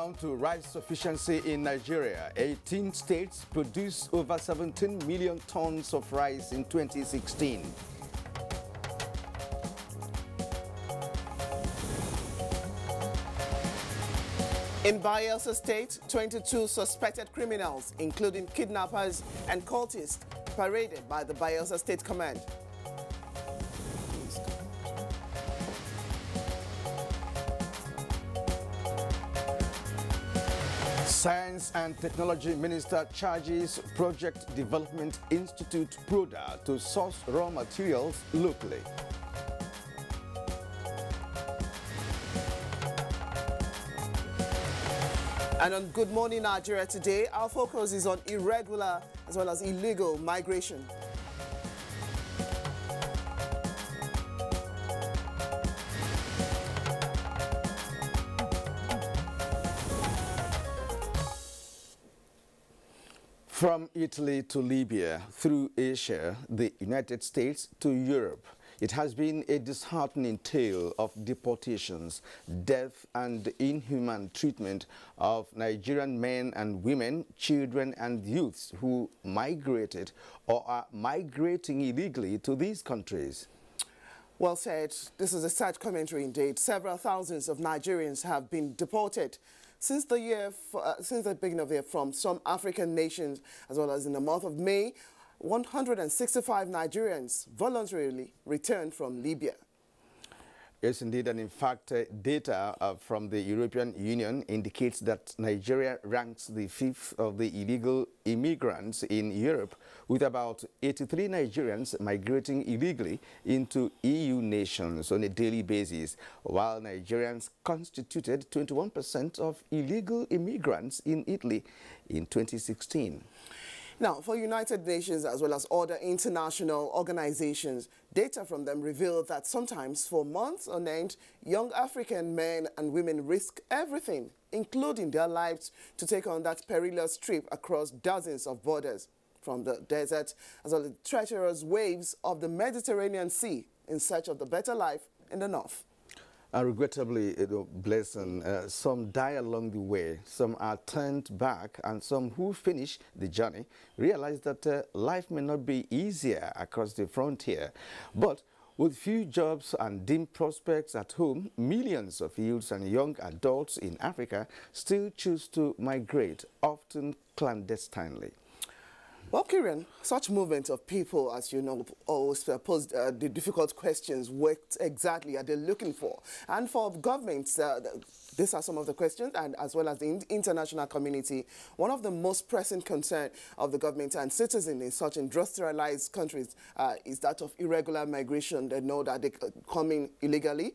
Down to rice sufficiency in Nigeria. 18 states produced over 17 million tons of rice in 2016. In Bayelsa State, 22 suspected criminals, including kidnappers and cultists, paraded by the Bayelsa State Command. Science and Technology Minister charges Project Development Institute PRODA to source raw materials locally. And on Good Morning Nigeria today, our focus is on irregular as well as illegal migration. From Italy to Libya, through Asia, the United States to Europe, it has been a disheartening tale of deportations, death and inhuman treatment of Nigerian men and women, children and youths who migrated or are migrating illegally to these countries. Well said. This is a sad commentary indeed. Several thousands of Nigerians have been deported since the beginning of the year from some African nations, as well as in the month of May. 165 Nigerians voluntarily returned from Libya. Yes, indeed, and in fact, data from the European Union indicates that Nigeria ranks the 5th of the illegal immigrants in Europe, with about 83 Nigerians migrating illegally into EU nations on a daily basis, while Nigerians constituted 21% of illegal immigrants in Italy in 2016. Now, for United Nations as well as other international organizations, data from them reveal that sometimes for months on end, young African men and women risk everything, including their lives, to take on that perilous trip across dozens of borders, from the desert as well as the treacherous waves of the Mediterranean Sea in search of the better life in the north. Regrettably, Blessing, some die along the way, some are turned back, and some who finish the journey realize that life may not be easier across the frontier. But with few jobs and dim prospects at home, millions of youths and young adults in Africa still choose to migrate, often clandestinely. Well, Kieran, such movement of people, as you know, always pose the difficult questions. What exactly are they looking for? And for governments, these are some of the questions, and as well as the international community, one of the most pressing concerns of the government and citizens in such industrialized countries is that of irregular migration. They know that they come in illegally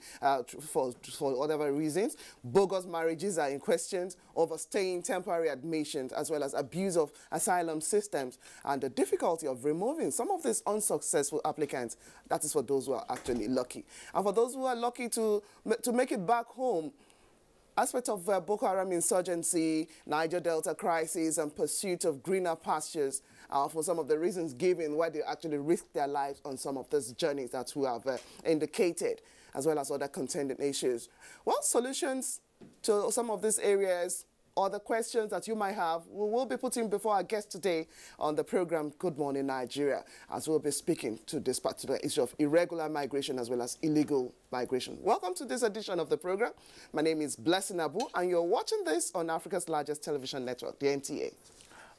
for whatever reasons. Bogus marriages are in question, overstaying temporary admissions, as well as abuse of asylum systems, and the difficulty of removing some of these unsuccessful applicants. That is for those who are actually lucky. And for those who are lucky to make it back home, aspect of Boko Haram insurgency, Niger Delta crisis, and pursuit of greener pastures for some of the reasons given why they actually risk their lives on some of these journeys that we have indicated, as well as other contending issues. Well, solutions to some of these areas or the questions that you might have, we will be putting before our guest today on the program Good Morning Nigeria, as we'll be speaking to this particular issue of irregular migration as well as illegal migration. Welcome to this edition of the program. My name is Blessing Abu, and you're watching this on Africa's largest television network, the NTA.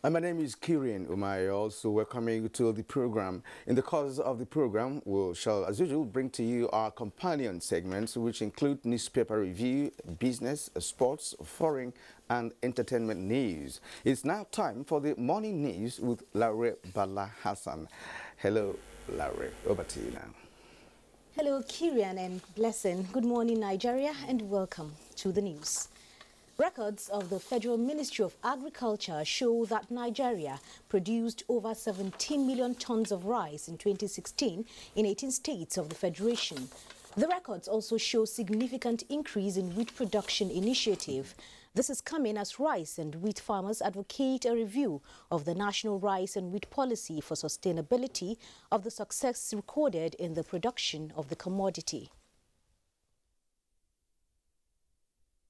And my name is Kieran Umay, also welcoming you to the program. In the course of the program, we shall, as usual, bring to you our companion segments, which include newspaper review, business, sports, foreign, and entertainment news. It's now time for the morning news with Laure Bala Hassan. Hello, Laure. Over to you now. Hello, Kieran and Blessing. Good morning, Nigeria, and welcome to the news. Records of the Federal Ministry of Agriculture show that Nigeria produced over 17 million tons of rice in 2016 in 18 states of the Federation. The records also show significant increase in wheat production initiative. This is coming as rice and wheat farmers advocate a review of the national rice and wheat policy for sustainability of the success recorded in the production of the commodity.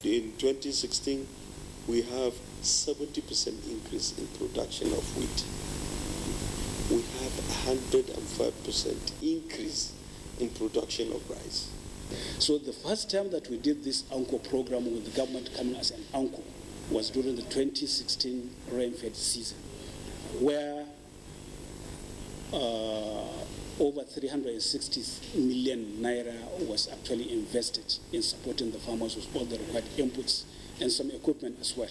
In 2016, we have 70% increase in production of wheat. We have 105% increase in production of rice. So the first time that we did this ANCO program with the government coming as an ANCO was during the 2016 rain-fed season, where over 360 million naira was actually invested in supporting the farmers with all the required inputs and some equipment as well.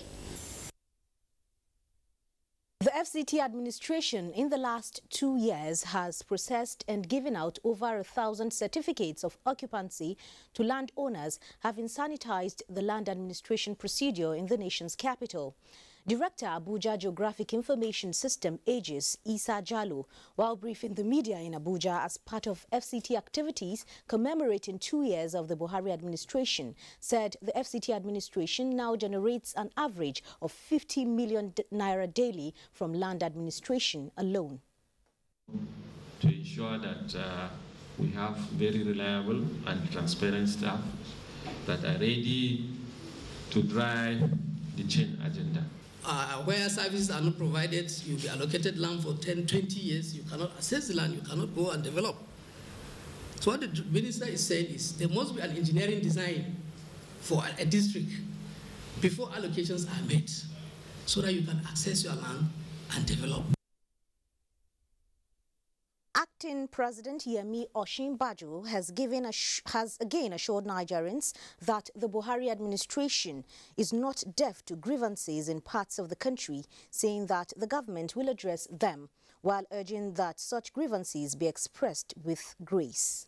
The FCT administration in the last 2 years has processed and given out over 1,000 certificates of occupancy to landowners, having sanitized the land administration procedure in the nation's capital. Director Abuja Geographic Information System Aegis Isa Jallo, while briefing the media in Abuja as part of FCT activities commemorating 2 years of the Buhari administration, said the FCT administration now generates an average of 50 million naira daily from land administration alone. To ensure that we have very reliable and transparent staff that are ready to drive the change agenda. Where services are not provided, you'll be allocated land for 10, 20 years. You cannot access the land, you cannot go and develop. So what the minister is saying is there must be an engineering design for a district before allocations are made so that you can access your land and develop. Acting President Yemi Osinbajo has again assured Nigerians that the Buhari administration is not deaf to grievances in parts of the country, saying that the government will address them, while urging that such grievances be expressed with grace.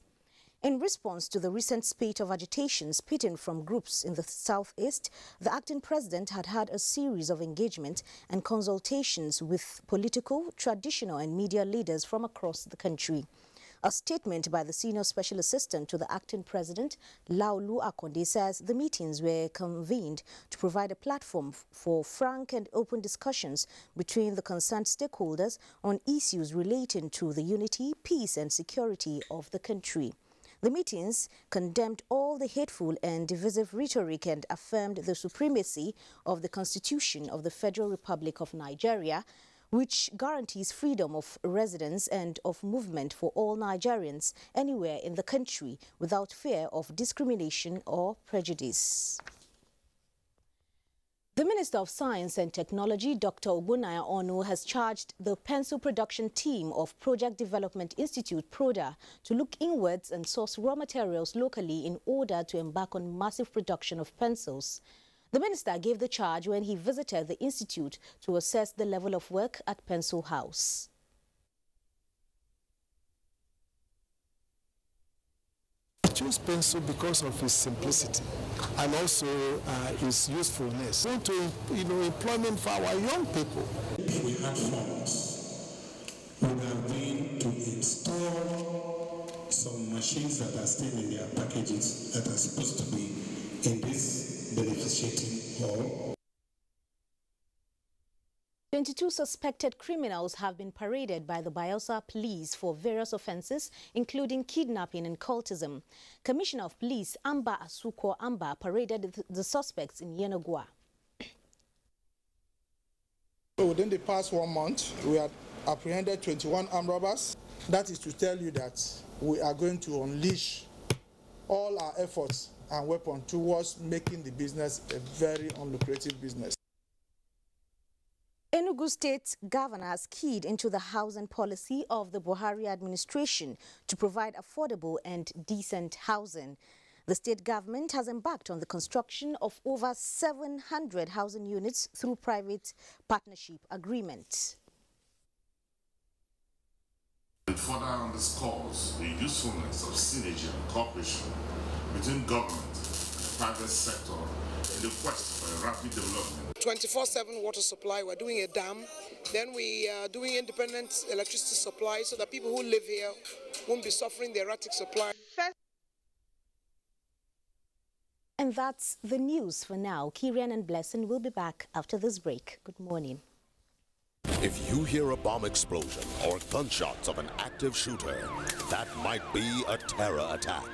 In response to the recent spate of agitation spitting from groups in the southeast, the acting president had had a series of engagement and consultations with political, traditional and media leaders from across the country. A statement by the senior special assistant to the acting president, Laolu Akonde, says the meetings were convened to provide a platform for frank and open discussions between the concerned stakeholders on issues relating to the unity, peace and security of the country. The meetings condemned all the hateful and divisive rhetoric and affirmed the supremacy of the Constitution of the Federal Republic of Nigeria, which guarantees freedom of residence and of movement for all Nigerians anywhere in the country without fear of discrimination or prejudice. The Minister of Science and Technology, Dr. Ogbonnaya Onu, has charged the pencil production team of Project Development Institute, PRODA, to look inwards and source raw materials locally in order to embark on massive production of pencils. The minister gave the charge when he visited the institute to assess the level of work at Pencil House. I chose pencil because of its simplicity and also its usefulness. Want to, employment for our young people. If we had funds, we would have been to install some machines that are still in their packages that are supposed to be in this beneficiating hall. 22 suspected criminals have been paraded by the Bayelsa police for various offences, including kidnapping and cultism. Commissioner of Police Amba Asuko Amba paraded the suspects in Yenogua. Within the past 1 month, we have apprehended 21 armed robbers. That is to tell you that we are going to unleash all our efforts and weapons towards making the business a very unlucrative business. Enugu State Governor has keyed into the housing policy of the Buhari administration to provide affordable and decent housing. The state government has embarked on the construction of over 700 housing units through private partnership agreements. It further underscores the usefulness of synergy and cooperation between government and the private sector in the quest for a rapid development. 24/7 water supply, we're doing a dam, then we are doing independent electricity supply so that people who live here won't be suffering the erratic supply. And that's the news for now. Kirian and Blessing will be back after this break. Good morning. If you hear a bomb explosion or gunshots of an active shooter, that might be a terror attack.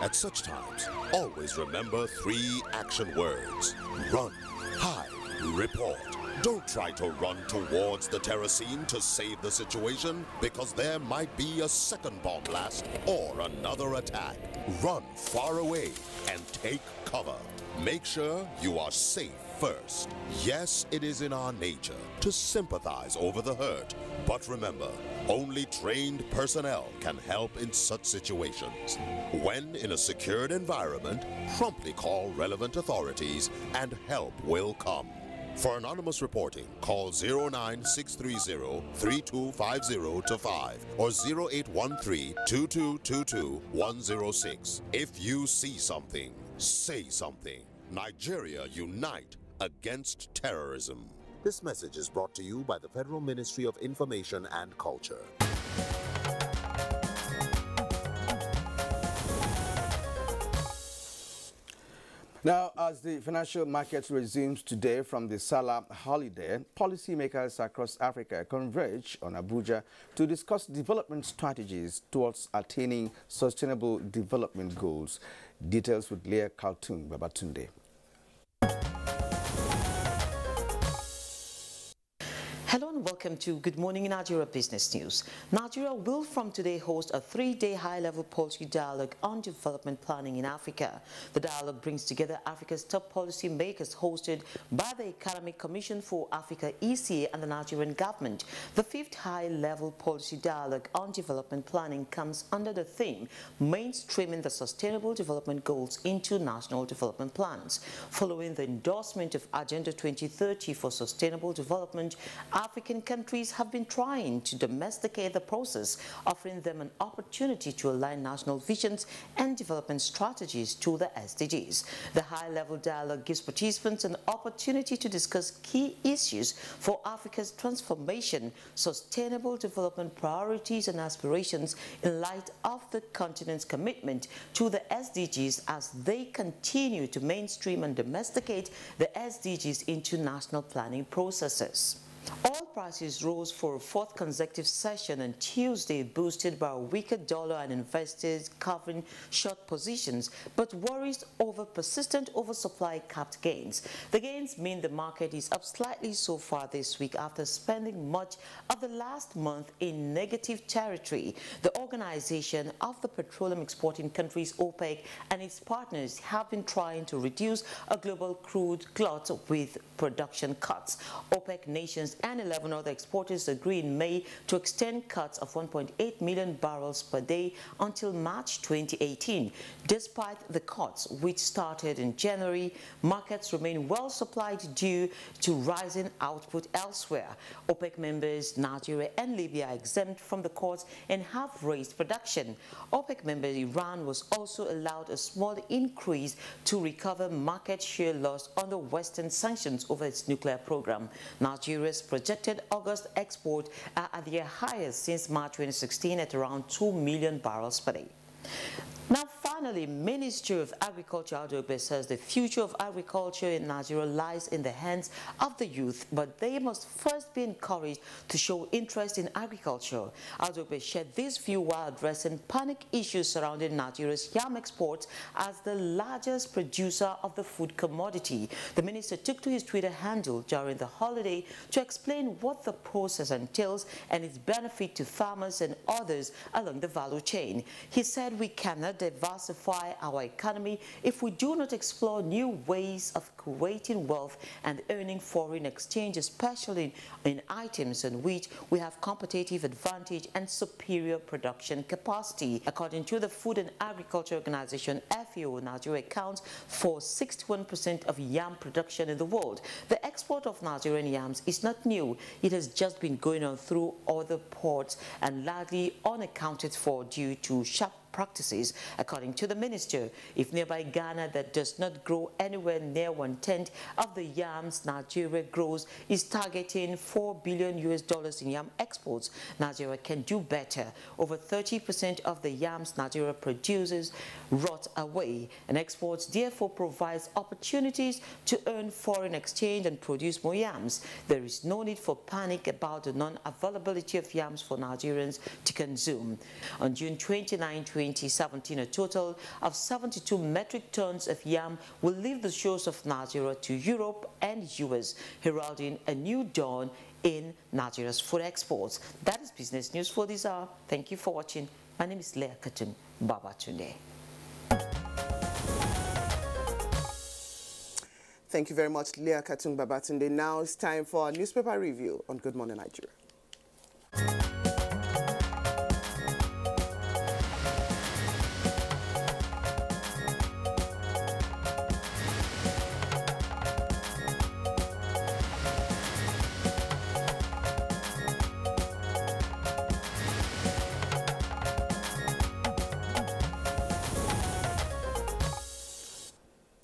At such times, always remember 3 action words: run, hide, report. Don't try to run towards the terror scene to save the situation, because there might be a second bomb blast or another attack. Run far away and take cover. Make sure you are safe first. Yes, it is in our nature to sympathize over the hurt, but remember, only trained personnel can help in such situations. When in a secured environment, promptly call relevant authorities and help will come. For anonymous reporting, call 09630-3250-5 or 0813-2222-106. If you see something, say something. Nigeria unite against terrorism. This message is brought to you by the Federal Ministry of Information and Culture. Now, as the financial market resumes today from the Salah holiday, policymakers across Africa converge on Abuja to discuss development strategies towards attaining sustainable development goals. Details with Leah Kaltung Babatunde. Hello and welcome to Good Morning Nigeria Business News. Nigeria will from today host a 3-day high-level policy dialogue on development planning in Africa. The dialogue brings together Africa's top policy makers, hosted by the Economic Commission for Africa (ECA) and the Nigerian government. The 5th high-level policy dialogue on development planning comes under the theme mainstreaming the sustainable development goals into national development plans. Following the endorsement of Agenda 2030 for sustainable development, African countries have been trying to domesticate the process, offering them an opportunity to align national visions and development strategies to the SDGs. The high-level dialogue gives participants an opportunity to discuss key issues for Africa's transformation, sustainable development priorities and aspirations in light of the continent's commitment to the SDGs as they continue to mainstream and domesticate the SDGs into national planning processes. Oil prices rose for a 4th consecutive session on Tuesday, boosted by a weaker dollar and investors covering short positions, but worries over persistent oversupply capped gains. The gains mean the market is up slightly so far this week after spending much of the last month in negative territory. The Organization of the Petroleum Exporting Countries, OPEC, and its partners have been trying to reduce a global crude glut with production cuts. OPEC nations and 11 other exporters agreed in May to extend cuts of 1.8 million barrels per day until March 2018. Despite the cuts, which started in January, markets remain well supplied due to rising output elsewhere. OPEC members Nigeria and Libya are exempt from the cuts and have raised production. OPEC member Iran was also allowed a small increase to recover market share lost under Western sanctions over its nuclear program. Nigeria's projected August export are at their highest since March 2016 at around 2 million barrels per day. Now, finally, Ministry of Agriculture Adobe says the future of agriculture in Nigeria lies in the hands of the youth, but they must first be encouraged to show interest in agriculture. Adobe shared this view while addressing panic issues surrounding Nigeria's yam exports as the largest producer of the food commodity. The minister took to his Twitter handle during the holiday to explain what the process entails and its benefit to farmers and others along the value chain. He said we cannot diversify our economy if we do not explore new ways of creating wealth and earning foreign exchange, especially in items in which we have competitive advantage and superior production capacity. According to the Food and Agriculture Organization, FAO, Nigeria accounts for 61% of yam production in the world. The export of Nigerian yams is not new. It has just been going on through other ports and largely unaccounted for due to sharp practices. According to the minister, if nearby Ghana that does not grow anywhere near 1/10 of the yams Nigeria grows is targeting $4 billion in yam exports, Nigeria can do better. Over 30% of the yams Nigeria produces rot away, and exports therefore provides opportunities to earn foreign exchange and produce more yams. There is no need for panic about the non-availability of yams for Nigerians to consume. On June 29, 2017, a total of 72 metric tons of yam will leave the shores of Nigeria to Europe and US, heralding a new dawn in Nigeria's food exports. That is business news for this hour. Thank you for watching. My name is Leah Katun Babatunde. Thank you very much, Leah Katung Babatunde. Now it's time for a newspaper review on Good Morning Nigeria.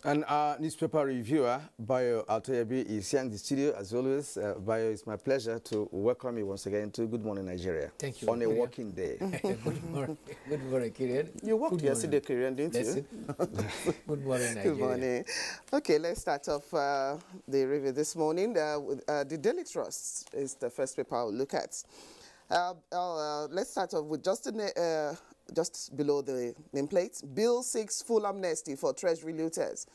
And our newspaper reviewer, Bayo Altoyabi, is here in the studio. As always, Bayo, it's my pleasure to welcome you once again to Good Morning Nigeria. Thank you. On a working day. Good morning. Good morning, Kirian. You worked yesterday, Kirian, didn't you? Good morning, Nigeria. Good morning. Okay, let's start off the review this morning. The Daily Trust is the first paper I'll look at. Let's start off with just below the nameplate. Bill seeks full amnesty for Treasury looters.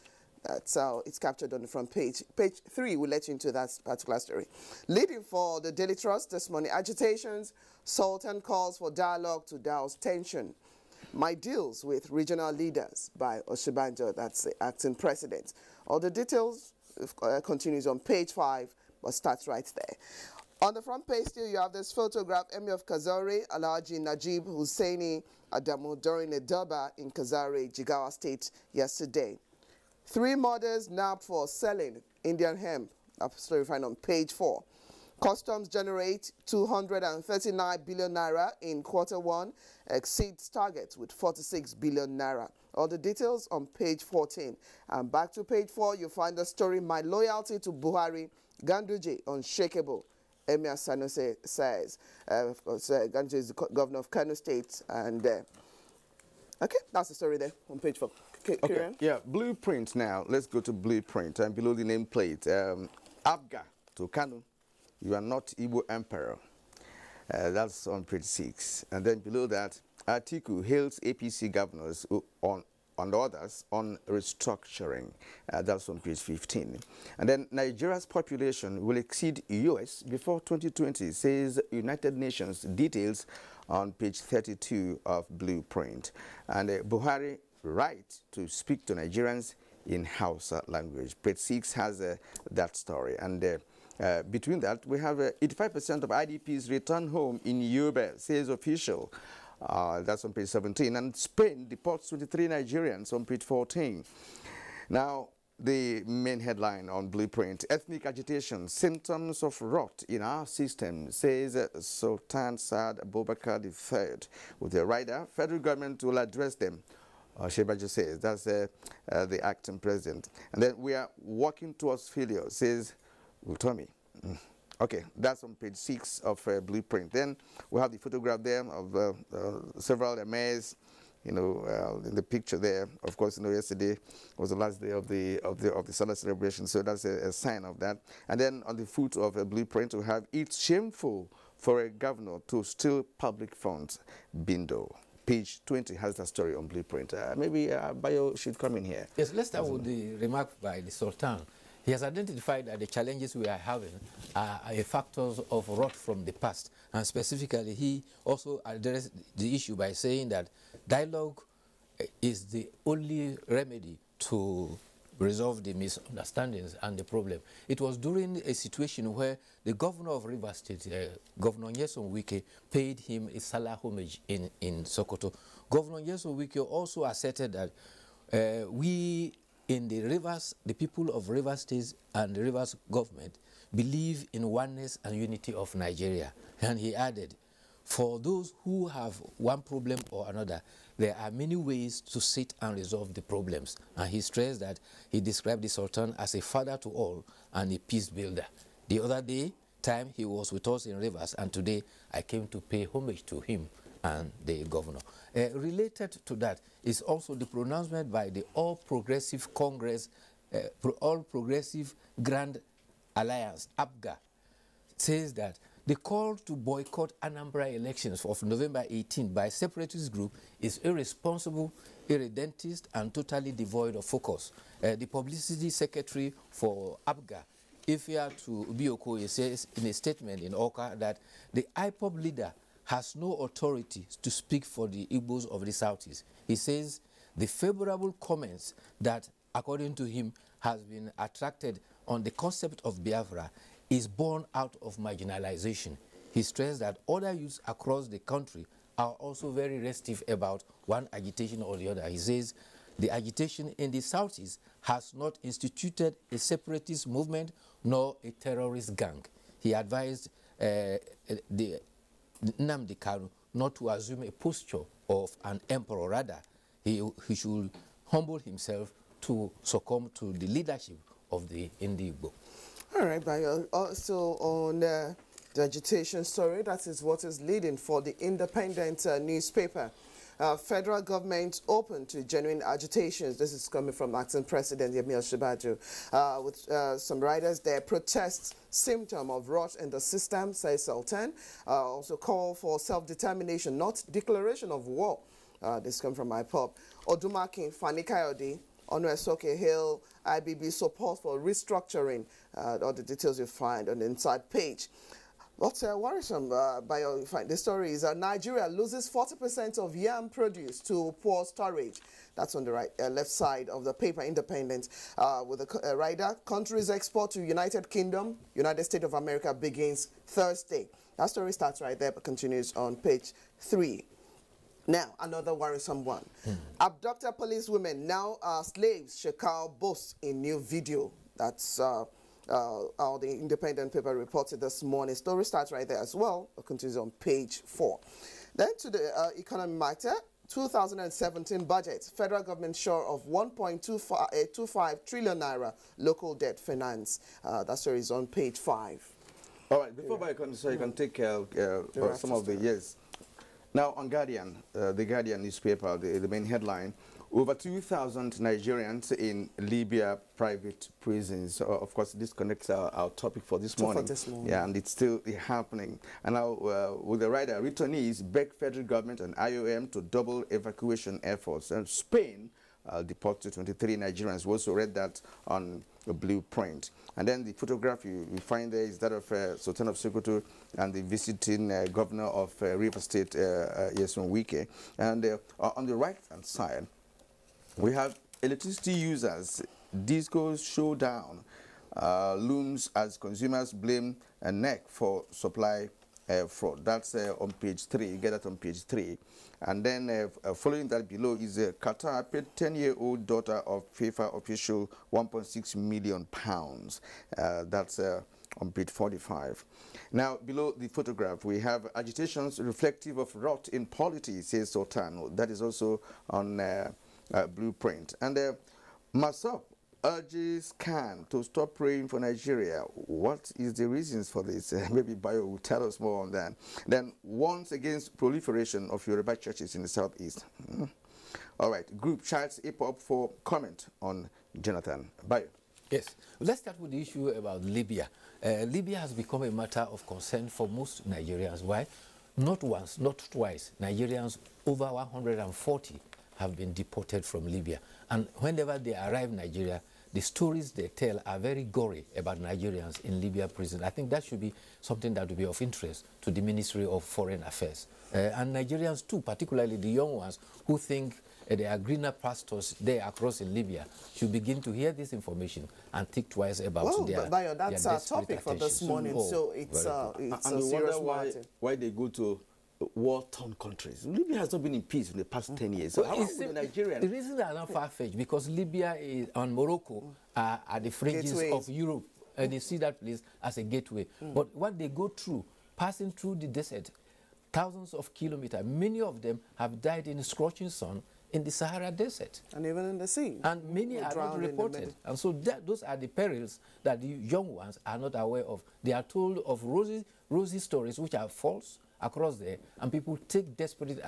That's how it's captured on the front page. Page 3 will let you into that particular story. Leading for the Daily Trust this morning, agitations, Sultan calls for dialogue to douse tension. My deals with regional leaders by Oshibanjo, that's the acting president. All the details continues on page 5, but starts right there. On the front page still, you have this photograph, Emir of Kazare, Alhaji Najib Hussaini Adamu during a durbar in Kazare, Jigawa State yesterday. 3 murders nabbed for selling Indian hemp. That story found on page 4. Customs generate 239 billion naira in Q1, exceeds target with 46 billion naira. All the details on page 14. And back to page 4, you find the story, My Loyalty to Buhari, Ganduje, Unshakable. Emir Sanusi says, Ganduje is the governor of Kano State, and okay, that's the story there on page 4. Okay, yeah, Blueprint now. Let's go to Blueprint, and below the nameplate, Abga to Kano, you are not Igbo Emperor. That's on page 6. And then below that, Atiku hails APC governors on others on restructuring. That's on page 15. And then Nigeria's population will exceed US before 2020, says United Nations. Details on page 32 of Blueprint. And Buhari right to speak to Nigerians in Hausa language. Page 6 has that story. And between that, we have 85% of IDPs return home in Yoruba, says official. That's on page 17. And Spain deports 23 Nigerians on page 14. Now, the main headline on Blueprint, ethnic agitation, symptoms of rot in our system, says Sultan Saad Abubakar III. With a rider, federal government will address them. Shebajo says, that's the acting president. And then we are working towards failure, says Utomi. Okay, that's on page 6 of Blueprint. Then we have the photograph there of several mayors, in the picture there. Of course, yesterday was the last day of the solar celebration, so that's a sign of that. And then on the foot of a Blueprint, we have it's shameful for a governor to steal public funds. Bindo. Page 20 has that story on Blueprint. Maybe Bayo should come in here. Yes, let's start with the remark by the Sultan. He has identified that the challenges we are having are factors of rot from the past. And specifically, he also addressed the issue by saying that dialogue is the only remedy to resolve the misunderstandings and the problem. It was during a situation where the governor of Rivers State, Governor Nyesom Wike, paid him a salah homage in Sokoto. Governor Nyesom Wike also asserted that we in the people of Rivers State and the Rivers government believe in oneness and unity of Nigeria. And he added, for those who have one problem or another, there are many ways to sit and resolve the problems. And he stressed that he described the Sultan as a father to all and a peace builder. The other time he was with us in Rivers, and today I came to pay homage to him and the governor. Related to that is also the pronouncement by the All Progressive Congress, All Progressive Grand Alliance, APGA, says that The call to boycott Anambra elections of November 18 by separatist group is irresponsible, irredentist, and totally devoid of focus. The publicity secretary for Abuja, Ifeatu to Ubioko, says in a statement in Oka that the IPOB leader has no authority to speak for the Igbos of the Southeast. He says the favorable comments that, according to him, has been attracted on the concept of Biafra is born out of marginalization. He stressed that other youths across the country are also very restive about one agitation or the other. He says the agitation in the Southeast has not instituted a separatist movement nor a terrorist gang. He advised the Nnamdi Kanu not to assume a posture of an emperor. Rather, he should humble himself to succumb to the leadership of the Igbo. All right, Bayo. Also on the agitation story, that is what is leading for the independent newspaper. Federal government open to genuine agitations. This is coming from acting president Yemi Osinbajo. With some writers there, protests symptom of rot in the system, says Sultan. Also call for self-determination, not declaration of war. This comes from IPOB. Odumakin Fani Kayode, Onwesoke Hill, IBB support for restructuring. All the details you find on the inside page. What's worrisome the story is Nigeria loses 40% of yam produce to poor storage. That's on the left side of the paper, Independent. With the rider, country's export to United Kingdom, United States of America begins Thursday. That story starts right there but continues on page 3. Now, another worrisome one. Abducted police women now are slaves, Shekau boasts in new video. That's how the Independent paper reported this morning. Story starts right there as well. It continues on page 4. Then to the economy matter, 2017 budget. Federal government share of 1.25 trillion naira local debt finance. That story is on page 5. All right, before I can, so you can take some of the yes. Now on Guardian, the Guardian newspaper, the main headline, over 2,000 Nigerians in Libya private prisons. Of course, this connects our topic for this morning. Yeah, and it's still happening. And now, with the writer, returnees beg federal government and IOM to double evacuation efforts. And Spain deported 23 Nigerians. We also read that on a blueprint. And then the photograph you find there is that of Sultan of Sokoto and the visiting governor of River State, Yeson Wike. And on the right-hand side, we have electricity users. Disco showdown looms as consumers blame NEC for supply fraud. That's on page 3. You get that on page 3. And then following that below is Qatar paid 10-year-old daughter of FIFA official £1.6 million. That's on page 45. Now, below the photograph, we have agitations reflective of rot in politics, says Sultan. That is also on blueprint. And Masop urges Khan to stop praying for Nigeria. What is the reasons for this? Maybe Bayo will tell us more on that. Then warns against proliferation of Yoruba churches in the southeast. All right, group charts hip-hop for comment on Jonathan. Bayo. Yes, let's start with the issue about Libya. Libya has become a matter of concern for most Nigerians. Why? Not once, not twice. Nigerians, over 140, have been deported from Libya. And whenever they arrive in Nigeria, the stories they tell are very gory about Nigerians in Libya prison. I think that should be something that would be of interest to the Ministry of Foreign Affairs. And Nigerians too, particularly the young ones who think there are greener pastures there across in Libya, should begin to hear this information and think twice about their Bayo, that's our topic for this morning. So it's a serious matter. Why they go to war-torn countries. Libya has not been in peace in the past 10 years. So how would the Nigerians? The reasons are not far-fetched because Libya and Morocco are at the fringes of Europe, and they see that place as a gateway. But what they go through, passing through the desert, thousands of kilometers, many of them have died in the scorching sun in the Sahara Desert. And even in the sea. And many are not reported. And so those are the perils that the young ones are not aware of. They are told of rosy stories which are false across there, and people take desperate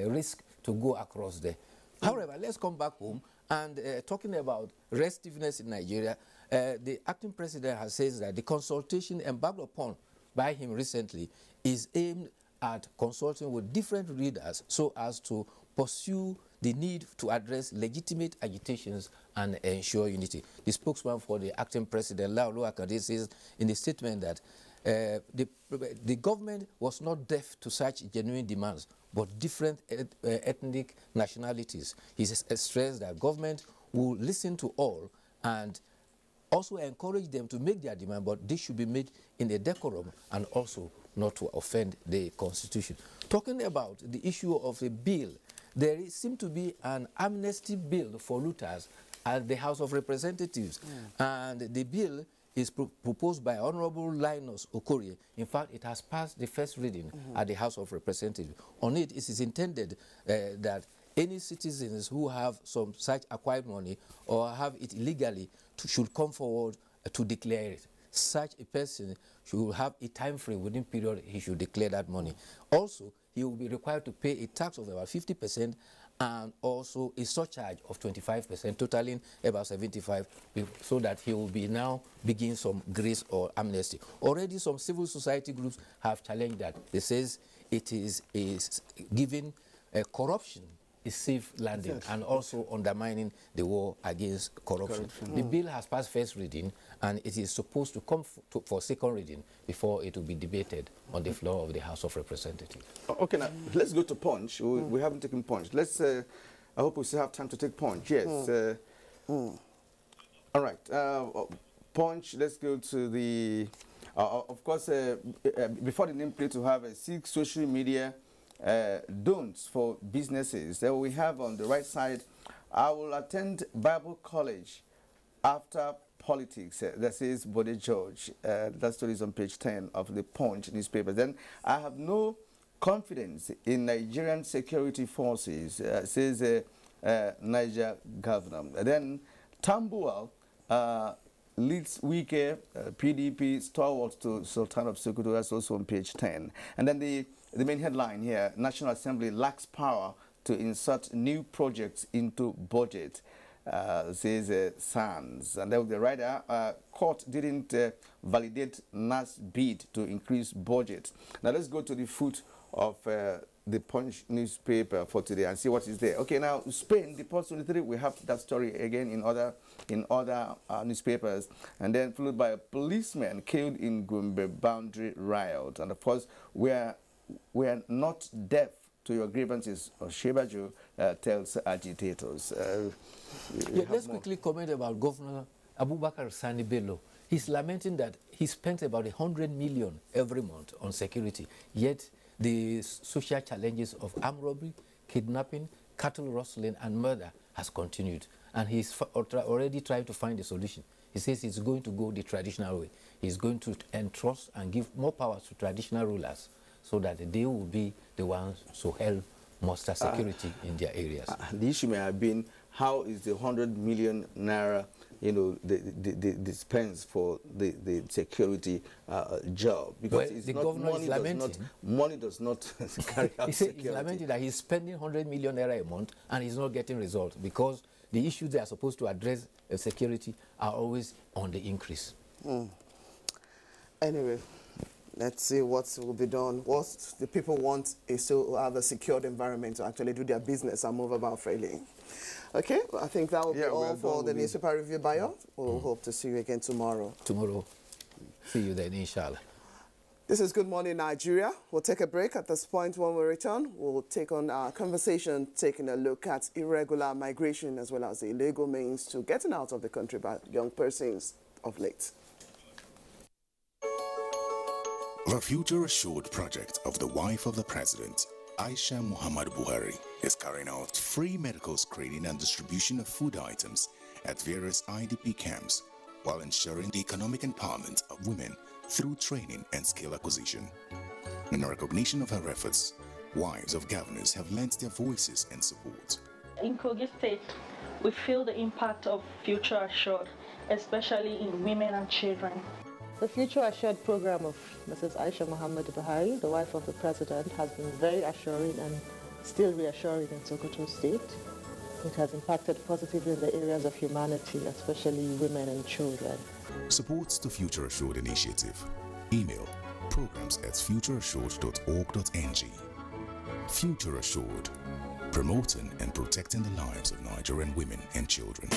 risk to go across there. However, let's come back home and talking about restiveness in Nigeria. The acting president has said that the consultation embarked upon by him recently is aimed at consulting with different readers so as to pursue the need to address legitimate agitations and ensure unity. The spokesman for the acting president, Laolu Akande, says in the statement that the government was not deaf to such genuine demands, but different ethnic nationalities. He stressed that government will listen to all and also encourage them to make their demand, but this should be made in a decorum and also not to offend the Constitution. Talking about the issue of a bill, there seems to be an amnesty bill for looters at the House of Representatives, and the bill is proposed by Honorable Linus Okorie. In fact, it has passed the first reading at the House of Representatives. On it, it is intended that any citizens who have some such acquired money or have it illegally should come forward to declare it. Such a person should have a time frame within period he should declare that money. Also, he will be required to pay a tax of about 50% and also a surcharge of 25%, totaling about 75%, so that he will be now begin some grace or amnesty. Already some civil society groups have challenged that. They says it is giving corruption a safe landing and also undermining the war against corruption. The bill has passed first reading and it is supposed to come for second reading before it will be debated on the floor of the House of Representatives. Okay, now let's go to Punch. We haven't taken Punch. Let's. I hope we still have time to take Punch. Yes. All right. Punch. Let's go to the. Of course, before the nameplate, to have 6 social media don'ts for businesses. That we have on the right side. I will attend Bible college after politics. That says Bode George. That story is on page 10 of the Punch newspaper. Then I have no confidence in Nigerian security forces, says Niger governor. Then Tambuwal leads Wike, PDP stalwart to Sultan of Sokoto. That's also on page 10. And then the main headline here, National Assembly lacks power to insert new projects into budget, says SANS. And then the writer, court didn't validate NAS bid to increase budget. Now let's go to the foot of the Punch newspaper for today and see what is there. Okay, now Spain, the Post 23, we have that story again in other newspapers, and then followed by a policeman killed in Gombe boundary riot. And of course, we are not deaf to your grievances, Shebaju tells agitators. Let's quickly comment about Governor Abubakar Sani Bello. He's lamenting that he spent about 100 million every month on security, yet the social challenges of armed robbery, kidnapping, cattle rustling, and murder has continued. And he's already trying to find a solution. He says he's going to go the traditional way. He's going to entrust and give more power to traditional rulers so that they will be the ones to help muster security in their areas. The issue may have been, how is the 100 million naira, the spends for the security job? Because it's the not, governor is lamenting. Money does not carry out security. He's lamenting that he's spending 100 million naira a month and he's not getting results because the issues they are supposed to address security are always on the increase. Anyway, let's see what will be done. What the people want is to have a secured environment to actually do their business and move about freely. Okay, I think that will be all for the newspaper review bio. We'll hope to see you again tomorrow. See you then, inshallah. This is Good Morning Nigeria. We'll take a break. At this point, when we return, we'll take on our conversation, taking a look at irregular migration as well as the illegal means to getting out of the country by young persons of late. The Future Assured project of the wife of the president, Aisha Muhammad Buhari, is carrying out free medical screening and distribution of food items at various IDP camps while ensuring the economic empowerment of women through training and skill acquisition. In recognition of her efforts, wives of governors have lent their voices and support. In Kogi State, we feel the impact of Future Assured, especially in women and children. The Future Assured program of Mrs. Aisha Muhammad Buhari, the wife of the president, has been very assuring and still reassuring in Sokoto State. It has impacted positively in the areas of humanity, especially women and children. Supports the Future Assured initiative. Email programs at futureassured.org.ng. Future Assured, promoting and protecting the lives of Nigerian women and children.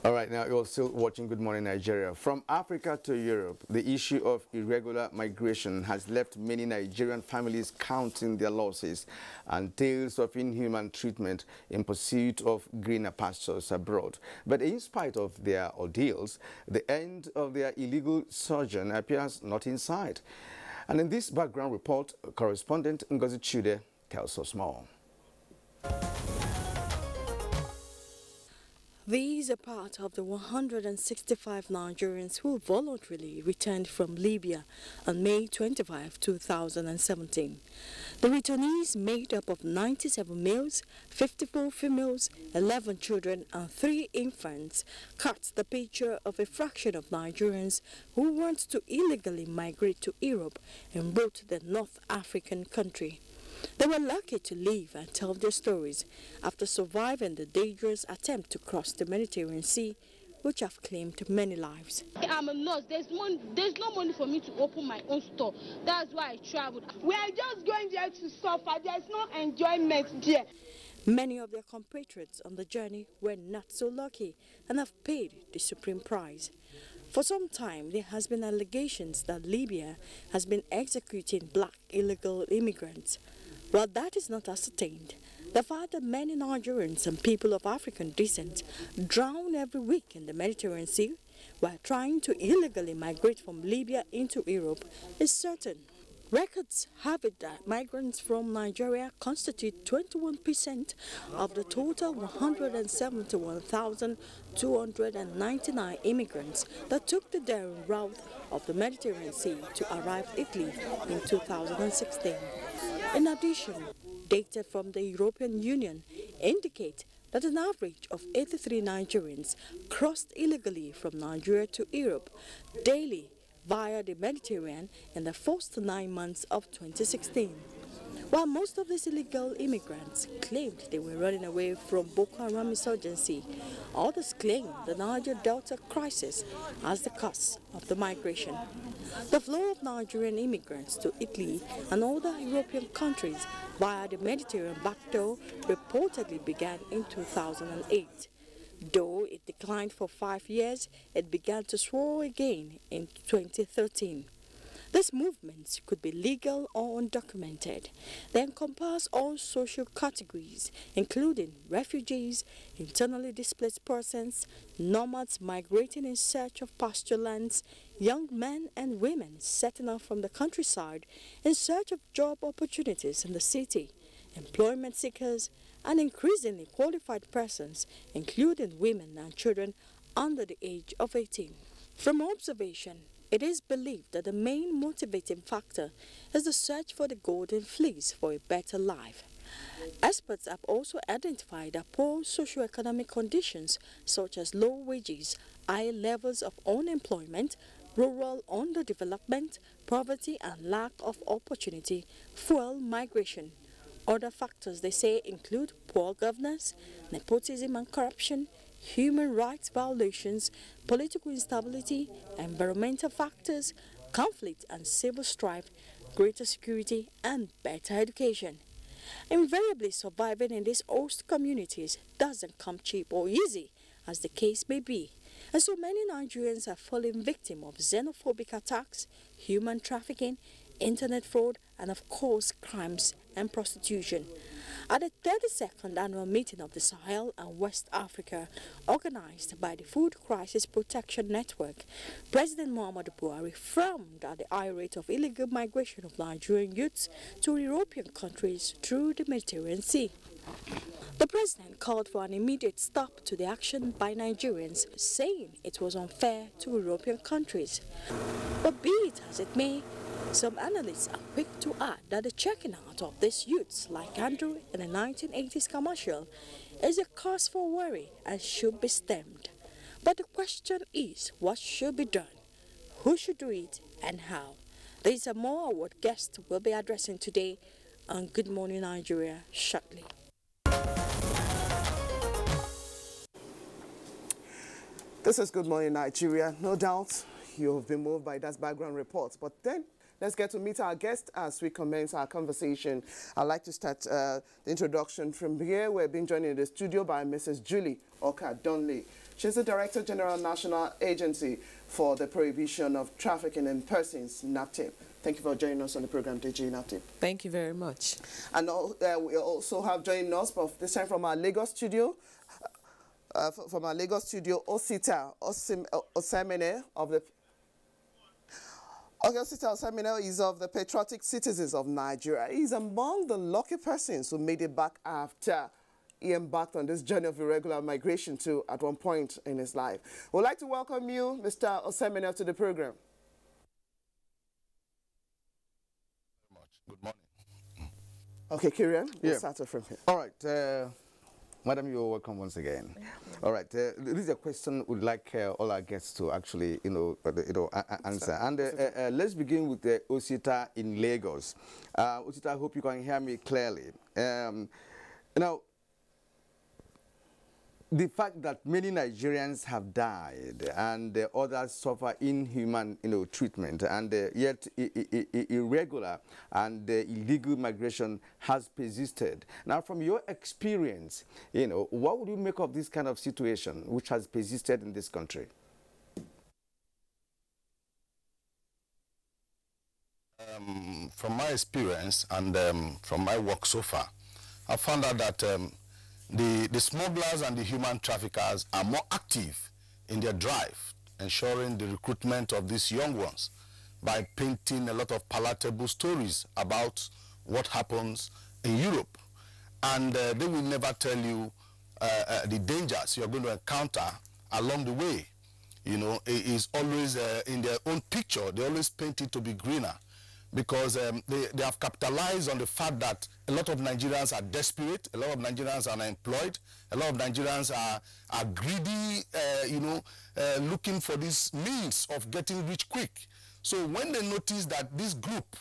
All right, now you're still watching Good Morning Nigeria. From Africa to Europe, the issue of irregular migration has left many Nigerian families counting their losses and tales of inhuman treatment in pursuit of greener pastures abroad. But in spite of their ordeals, the end of their illegal sojourn appears not in sight. And in this background report, correspondent Ngozi Chude tells us more. These are part of the 165 Nigerians who voluntarily returned from Libya on May 25, 2017. The returnees, made up of 97 males, 54 females, 11 children and 3 infants, cut the picture of a fraction of Nigerians who want to illegally migrate to Europe and route the North African country. They were lucky to live and tell their stories after surviving the dangerous attempt to cross the Mediterranean Sea, which have claimed many lives. I'm a nurse. There's no money for me to open my own store. That's why I traveled. We are just going there to suffer. There's no enjoyment there. Many of their compatriots on the journey were not so lucky and have paid the supreme price. For some time, there has been allegations that Libya has been executing black illegal immigrants. While that is not ascertained, the fact that many Nigerians and people of African descent drown every week in the Mediterranean Sea while trying to illegally migrate from Libya into Europe is certain. Records have it that migrants from Nigeria constitute 21% of the total 171,299 immigrants that took the daring route of the Mediterranean Sea to arrive in Italy in 2016. In addition, data from the European Union indicate that an average of 83 Nigerians crossed illegally from Nigeria to Europe daily via the Mediterranean in the first 9 months of 2016. While most of these illegal immigrants claimed they were running away from Boko Haram insurgency, others claim the Niger Delta crisis as the cause of the migration. The flow of Nigerian immigrants to Italy and other European countries via the Mediterranean backdoor reportedly began in 2008. Though it declined for 5 years, it began to soar again in 2013. These movements could be legal or undocumented. They encompass all social categories, including refugees, internally displaced persons, nomads migrating in search of pasture lands, young men and women setting off from the countryside in search of job opportunities in the city, employment seekers, and increasingly qualified persons, including women and children under the age of 18. From observation, it is believed that the main motivating factor is the search for the golden fleece for a better life. Experts have also identified that poor socioeconomic conditions such as low wages, high levels of unemployment, rural underdevelopment, poverty and lack of opportunity fuel migration. Other factors, they say, include poor governance, nepotism and corruption, human rights violations, political instability, environmental factors, conflict and civil strife, greater security, and better education. Invariably, surviving in these host communities doesn't come cheap or easy, as the case may be. And so many Nigerians are falling victim of xenophobic attacks, human trafficking, internet fraud, and of course crimes and prostitution. At the 32nd annual meeting of the Sahel and West Africa, organized by the Food Crisis Protection Network, President Muhammadu Buhari frowned at the high rate of illegal migration of Nigerian youths to European countries through the Mediterranean Sea. The president called for an immediate stop to the action by Nigerians, saying it was unfair to European countries. But be it as it may, some analysts are quick to add that the checking out of these youths, like Andrew in the 1980s commercial, is a cause for worry and should be stemmed. But the question is, what should be done? Who should do it and how? These are more what guests will be addressing today on Good Morning Nigeria shortly. This is Good Morning Nigeria. No doubt you've been moved by that background report, but then let's get to meet our guest as we commence our conversation. I'd like to start the introduction from here. We're being joined in the studio by Mrs. Julie Oka-Donley. She's the Director General National Agency for the Prohibition of Trafficking in Persons, NAPTIP. Thank you for joining us on the program, DG NAPTIP. Thank you very much. And we also have joining us, but this time from our Lagos studio, Osita Osemene of the Osita Osemene is of the Patriotic Citizens of Nigeria. He's among the lucky persons who made it back after he embarked on this journey of irregular migration to at one point in his life. We'd like to welcome you, Mr. Osemene, to the program. Good morning. Okay, Kirian, we'll start off from here. All right. Madam, you're welcome once again. All right, this is a question we'd like all our guests to actually, answer. And let's begin with Osita in Lagos. Osita, I hope you can hear me clearly. The fact that many Nigerians have died and others suffer inhuman, treatment, and yet irregular and illegal migration has persisted. Now, from your experience, what would you make of this kind of situation which has persisted in this country? From my experience and from my work so far, I found out that the smugglers and the human traffickers are more active in their drive, ensuring the recruitment of these young ones by painting a lot of palatable stories about what happens in Europe. And they will never tell you the dangers you're going to encounter along the way. It is always in their own picture. They always paint it to be greener, because they have capitalized on the fact that a lot of Nigerians are desperate, a lot of Nigerians are unemployed, a lot of Nigerians are greedy, looking for this means of getting rich quick. So when they notice that this group,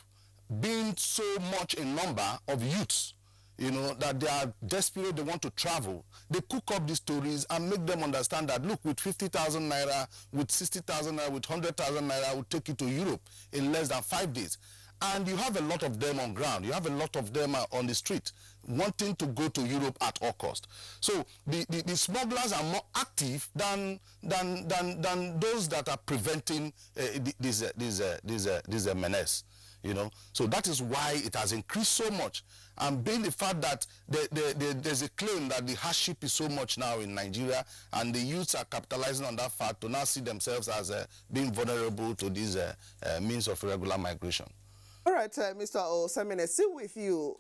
being so much in number of youths, that they are desperate, they want to travel, they cook up these stories and make them understand that, look, with 50,000 naira, with 60,000 naira, with 100,000 naira, I will take you to Europe in less than 5 days. And you have a lot of them on ground. You have a lot of them on the street wanting to go to Europe at all cost. So the smugglers are more active than those that are preventing this menace. So that is why it has increased so much. And being the fact that there's a claim that the hardship is so much now in Nigeria, and the youths are capitalizing on that fact to now see themselves as being vulnerable to these means of irregular migration. All right, Mr. Osemene, still with you.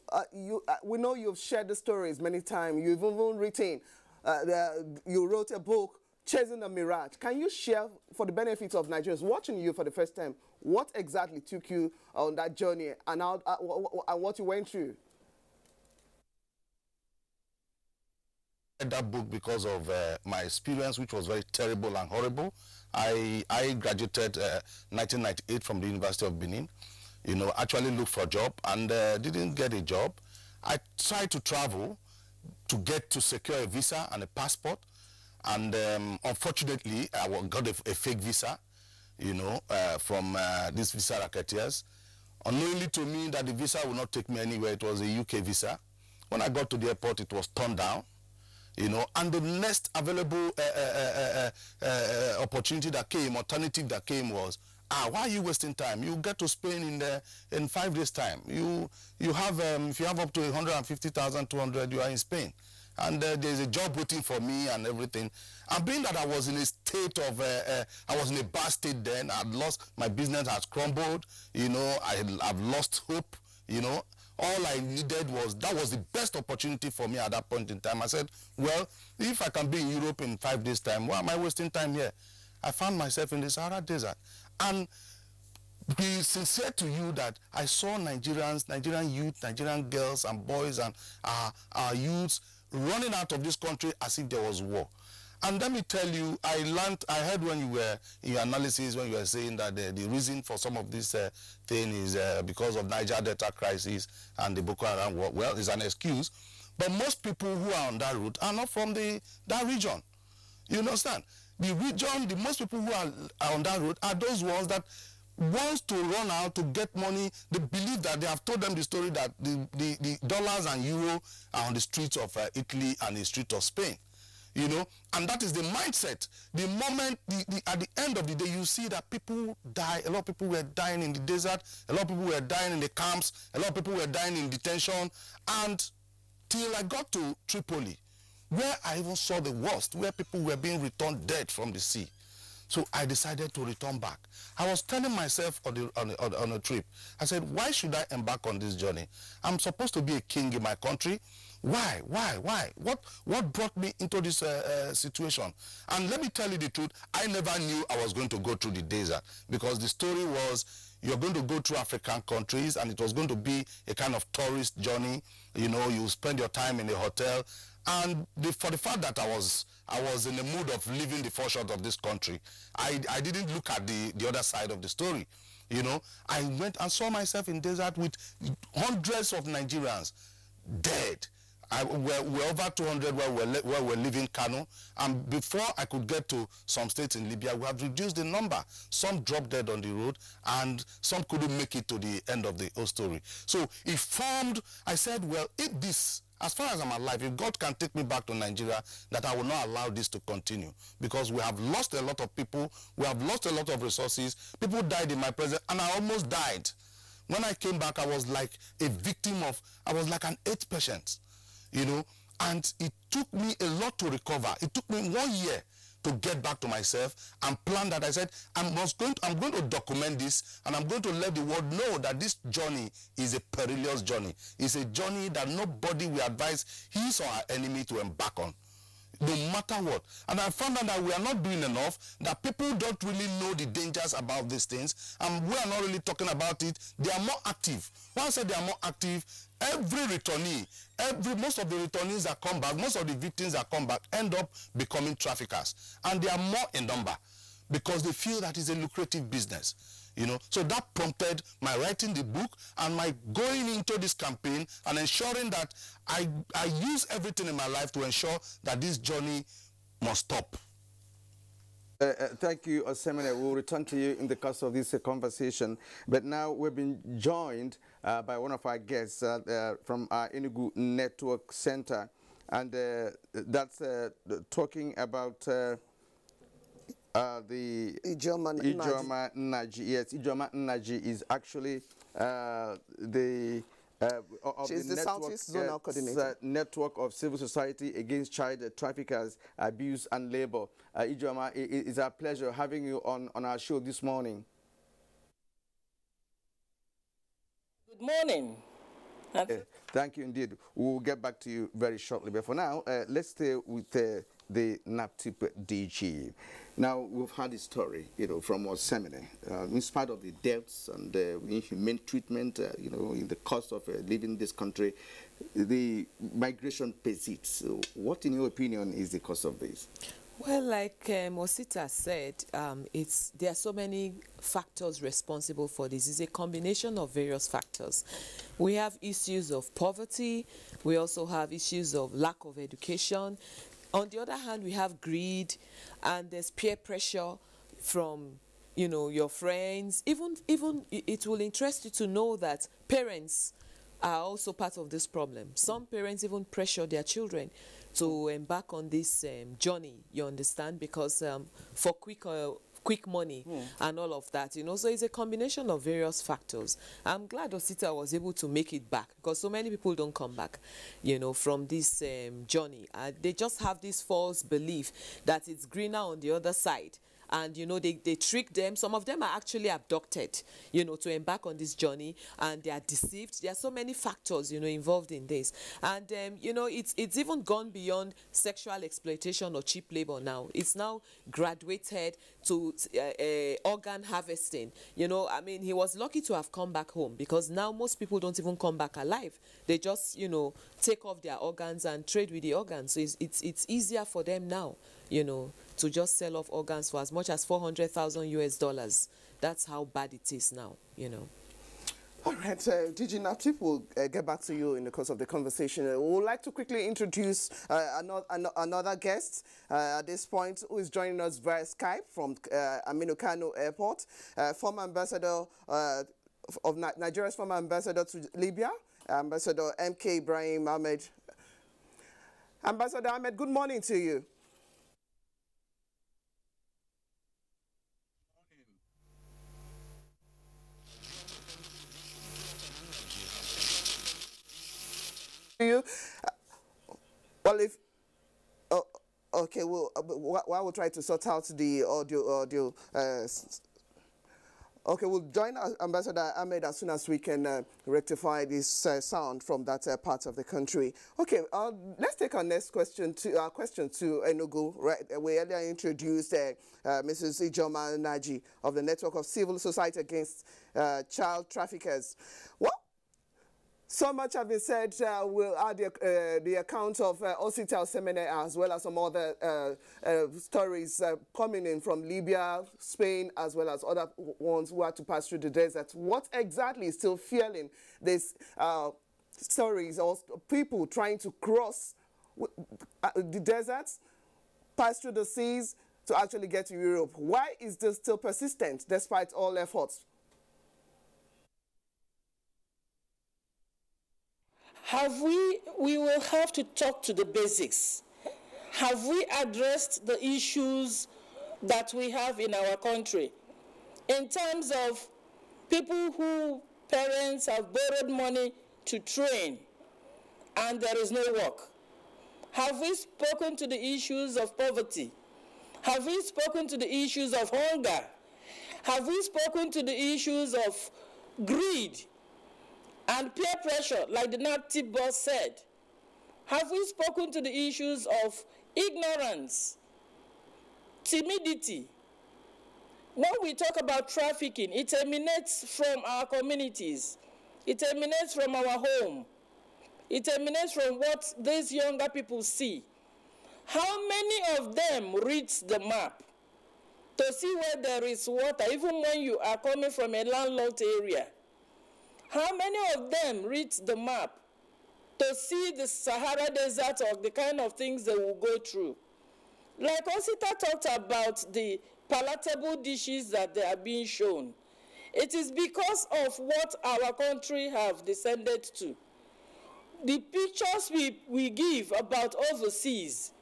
We know you've shared the stories many times. You've even written, you wrote a book, Chasing the Mirage. Can you share, for the benefit of Nigerians watching you for the first time, what exactly took you on that journey and what you went through? I read that book because of my experience, which was very terrible and horrible. I graduated 1998 from the University of Benin. Actually looked for a job and didn't get a job. I tried to travel to secure a visa and a passport, and unfortunately I got a fake visa, from these visa racketeers, unknowingly to me that the visa would not take me anywhere. It was a UK visa. When I got to the airport, it was turned down. you know, and the next available opportunity that came, alternative that came was, why are you wasting time? You get to Spain in 5 days' time. You have if you have up to 150,000, 200, you are in Spain, and there's a job waiting for me and everything. And being that I was in a state of, I was in a bad state then. I'd lost, my business has crumbled. You know, I've lost hope. You know, all I needed was, that was the best opportunity for me at that point in time. I said, well, if I can be in Europe in 5 days' time, why am I wasting time here? I found myself in the Sahara Desert. And be sincere to you that I saw Nigerians, Nigerian youth, Nigerian girls and boys and our youths running out of this country as if there was war. And let me tell you, I heard when you were in your analysis, when you were saying that the reason for some of this thing is because of Niger Delta crisis and the Boko Haram war. Well, it's an excuse. But most people who are on that route are not from that region. You understand? The region, most people who are on that road are those ones that wants to run out to get money. They believe that they have told them the story that the dollars and euro are on the streets of Italy and the streets of Spain. You know, and that is the mindset. The moment, at the end of the day, you see that people die. A lot of people were dying in the desert. A lot of people were dying in the camps. A lot of people were dying in detention. And till I got to Tripoli, where I even saw the worst, where people were being returned dead from the sea. So I decided to return back. I was telling myself on a trip, I said, why should I embark on this journey? I'm supposed to be a king in my country. Why? What brought me into this situation? And let me tell you the truth, I never knew I was going to go through the desert, because the story was, you're going to go through African countries, and it was going to be a kind of tourist journey. You know, you spend your time in a hotel. And for the fact that I was in the mood of leaving the foreshore of this country, I didn't look at the other side of the story. You know, I went and saw myself in desert with hundreds of Nigerians dead. We're over 200 where we're living Kano, and before I could get to some states in Libya, we have reduced the number. Some dropped dead on the road, and some couldn't make it to the end of the whole story. So it formed, I said, well, if this, as far as I'm alive, if God can take me back to Nigeria, that I will not allow this to continue, because we have lost a lot of people, we have lost a lot of resources, people died in my presence, and I almost died. When I came back, I was like a victim of, I was like an AIDS patient. You know, and it took me a lot to recover. It took me 1 year to get back to myself and plan that. I said, I'm going to document this, and I'm going to let the world know that this journey is a perilous journey. It's a journey that nobody will advise his or her enemy to embark on, no matter what. And I found out that we are not doing enough, that people don't really know the dangers about these things, and we are not really talking about it. They are more active. When I say they are more active, every returnee, most of the returnees that come back, most of the victims that come back end up becoming traffickers. And they are more in number because they feel that it's a lucrative business. You know, so that prompted my writing the book and my going into this campaign and ensuring that I use everything in my life to ensure that this journey must stop. Thank you, Osemene. We'll return to you in the course of this conversation. But now we've been joined by one of our guests from our Enugu Network Center, and that's talking about the Ijoma Nnaji. Yes, Ijoma Nnaji is actually She's the Southeast Zonal Coordinator. Network of Civil Society Against Child Traffickers, Abuse and Labor. Ijoma, it's a pleasure having you on our show this morning. Good morning. Thank you indeed. We'll get back to you very shortly. But for now, let's stay with the NAPTIP DG. Now, we've had a story, you know, from Osemene. In spite of the deaths and the inhumane treatment, you know, in the cost of living this country, the migration persists. So what, in your opinion, is the cause of this? Well, like Mosita said, there are so many factors responsible for this. It's a combination of various factors. We have issues of poverty. We also have issues of lack of education. On the other hand, we have greed, and there's peer pressure from, you know, your friends. Even it will interest you to know that parents are also part of this problem. Some parents even pressure their children to embark on this journey, you understand, because for quick money and all of that, you know. So it's a combination of various factors. I'm glad Osita was able to make it back, because so many people don't come back, you know, from this journey. They just have this false belief that it's greener on the other side. And, you know, they trick them. Some of them are actually abducted, you know, to embark on this journey, and they are deceived. There are so many factors, you know, involved in this. And, you know, it's even gone beyond sexual exploitation or cheap labor now. It's now graduated to organ harvesting. You know, I mean, he was lucky to have come back home, because now most people don't even come back alive. They just, you know, take off their organs and trade with the organs. So it's easier for them now, you know, to just sell off organs for as much as $400,000 US. That's how bad it is now, you know. All right, DG Naptip, we'll get back to you in the course of the conversation. We would like to quickly introduce another guest at this point, who is joining us via Skype from Aminu Kano Airport, former ambassador of Nigeria's former ambassador to Libya, Ambassador M.K. Ibrahim Ahmed. Ambassador Ahmed, good morning to you. Well, if okay, well, while we'll try to sort out the audio. Okay, we'll join Ambassador Ahmed as soon as we can rectify this sound from that part of the country. Okay, let's take our next question to Enugu. Right, we earlier introduced Mrs. Ijoma Naji of the Network of Civil Society Against Child Traffickers. Well, so much have been said. We'll add the account of Osita Semene, as well as some other stories coming in from Libya, Spain, as well as other ones who had to pass through the desert. What exactly is still fueling these stories of people trying to cross the deserts, pass through the seas to actually get to Europe? Why is this still persistent despite all efforts? We will have to talk to the basics. Have we addressed the issues that we have in our country in terms of people who parents have borrowed money to train and there is no work? Have we spoken to the issues of poverty? Have we spoken to the issues of hunger? Have we spoken to the issues of greed and peer pressure, like the NAPTIP boss said? Have we spoken to the issues of ignorance, timidity? When we talk about trafficking, it emanates from our communities. It emanates from our home. It emanates from what these younger people see. How many of them read the map to see where there is water, even when you are coming from a landlocked area? How many of them read the map to see the Sahara Desert or the kind of things they will go through? Like Osita talked about the palatable dishes that they are being shown. It is because of what our country have descended to. The pictures we give about overseas,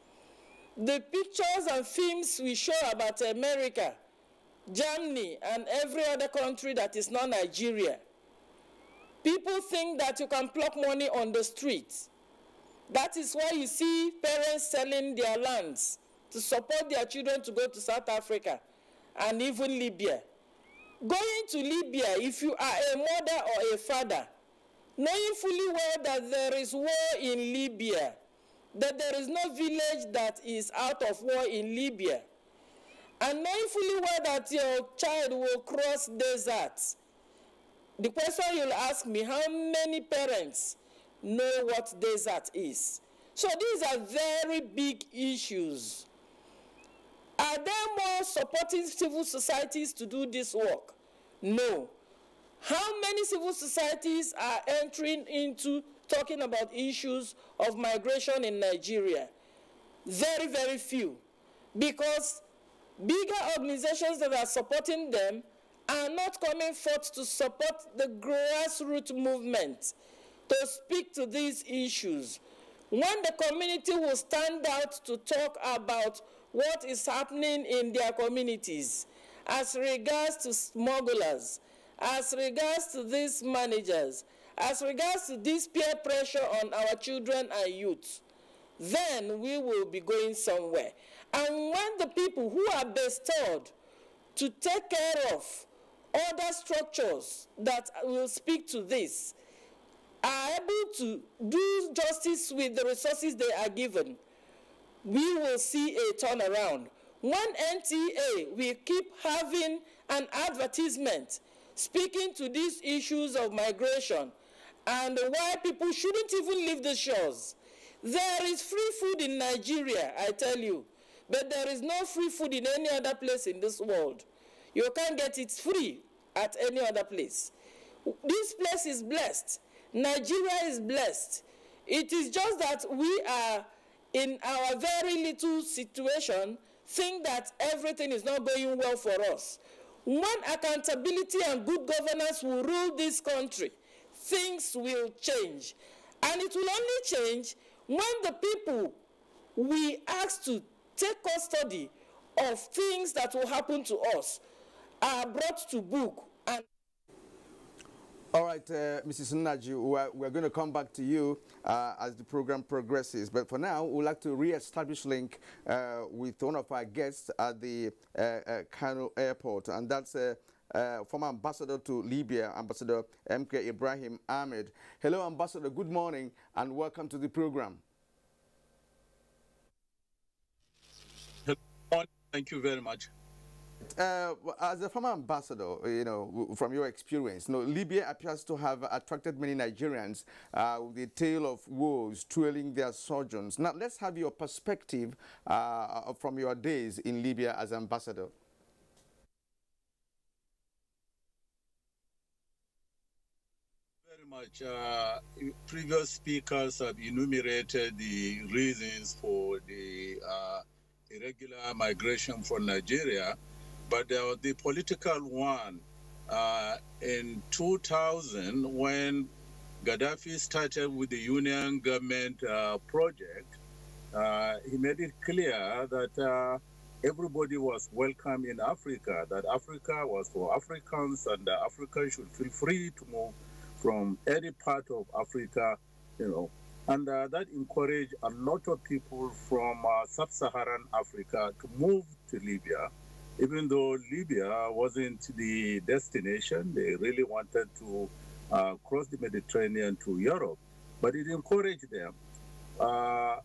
the pictures and films we show about America, Germany, and every other country that is not Nigeria. People think that you can pluck money on the streets. That is why you see parents selling their lands to support their children to go to South Africa and even Libya. Going to Libya, if you are a mother or a father, knowing fully well that there is war in Libya, that there is no village that is out of war in Libya, and knowing fully well that your child will cross deserts, the question you'll ask me, how many parents know what desert is? So these are very big issues. Are there more supporting civil societies to do this work? No. How many civil societies are entering into talking about issues of migration in Nigeria? Very, very few. Because bigger organizations that are supporting them are not coming forth to support the grassroots movement. to speak to these issues. When the community will stand out to talk about what is happening in their communities as regards to smugglers, as regards to these managers, as regards to this peer pressure on our children and youth, then we will be going somewhere. And when the people who are bestowed to take care of other structures that will speak to this are able to do justice with the resources they are given, we will see a turnaround. When NTA will keep having an advertisement speaking to these issues of migration and why people shouldn't even leave the shores. There is free food in Nigeria, I tell you, but there is no free food in any other place in this world. You can't get it free at any other place. This place is blessed. Nigeria is blessed. It is just that we are in our very little situation, think that everything is not going well for us. When accountability and good governance will rule this country, things will change. And it will only change when the people we ask to take custody of things that will happen to us are brought to book. And all right, Mrs. Nnaji, we're going to come back to you as the program progresses. But for now, we'd like to re-establish link with one of our guests at the Kano Airport, and that's former ambassador to Libya, Ambassador MK Ibrahim Ahmed. Hello, Ambassador. Good morning, and welcome to the program. Thank you very much. As a former ambassador, you know, from your experience, you know, Libya appears to have attracted many Nigerians with the tale of woes twirling their sojourns. Now, let's have your perspective from your days in Libya as ambassador. Very much. Previous speakers have enumerated the reasons for the irregular migration from Nigeria. But the political one, in 2000, when Gaddafi started with the union government project, he made it clear that everybody was welcome in Africa, that Africa was for Africans, and Africa should feel free to move from any part of Africa, you know. And that encouraged a lot of people from sub-Saharan Africa to move to Libya. Even though Libya wasn't the destination, they really wanted to cross the Mediterranean to Europe, but it encouraged them.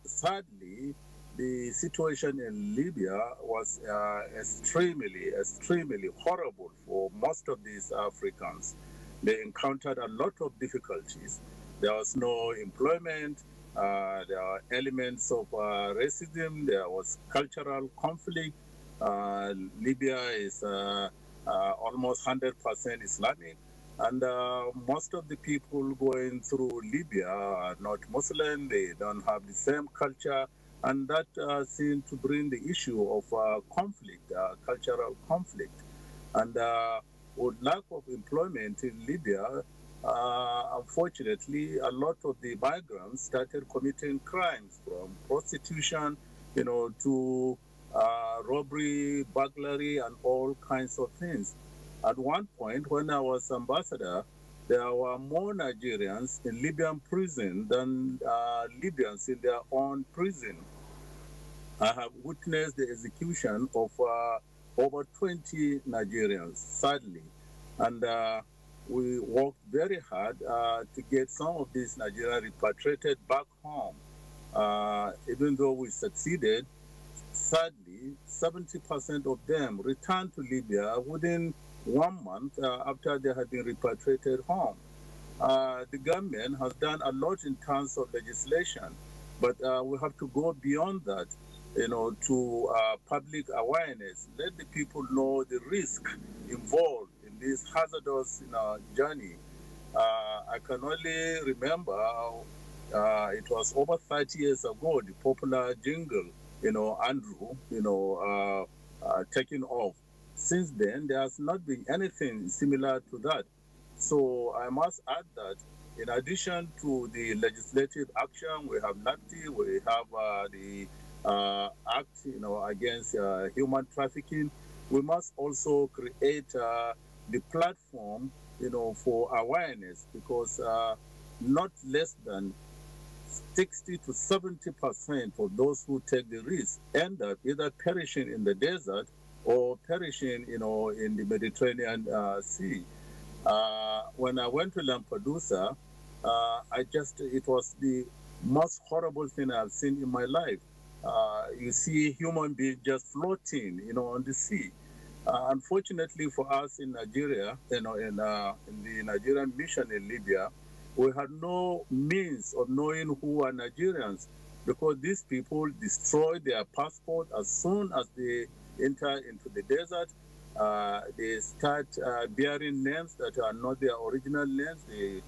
Sadly, the situation in Libya was extremely horrible for most of these Africans. They encountered a lot of difficulties. There was no employment, there are elements of racism, there was cultural conflict. Libya is almost 100% Islamic, and most of the people going through Libya are not Muslim, they don't have the same culture, and that seemed to bring the issue of conflict, cultural conflict. And with lack of employment in Libya, unfortunately, a lot of the migrants started committing crimes, from prostitution, you know, to robbery, burglary, and all kinds of things. At one point, when I was ambassador, there were more Nigerians in Libyan prison than Libyans in their own prison. I have witnessed the execution of over 20 Nigerians, sadly. And we worked very hard to get some of these Nigerians repatriated back home. Even though we succeeded, sadly, 70% of them returned to Libya within 1 month after they had been repatriated home. The government has done a lot in terms of legislation, but we have to go beyond that, you know, to public awareness. Let the people know the risk involved in this hazardous journey. I can only remember it was over 30 years ago, the popular jingle, you know, Andrew, you know, taking off. Since then, there has not been anything similar to that. So I must add that in addition to the legislative action, we have NACTI, we have the Act, against human trafficking. We must also create the platform, for awareness, because not less than 60 to 70% of those who take the risk end up either perishing in the desert or perishing, in the Mediterranean Sea. When I went to Lampedusa, it was the most horrible thing I've seen in my life. You see human beings just floating, on the sea. Unfortunately for us in Nigeria, in the Nigerian mission in Libya, we had no means of knowing who are Nigerians, because these people destroy their passport as soon as they enter into the desert. They start bearing names that are not their original names. They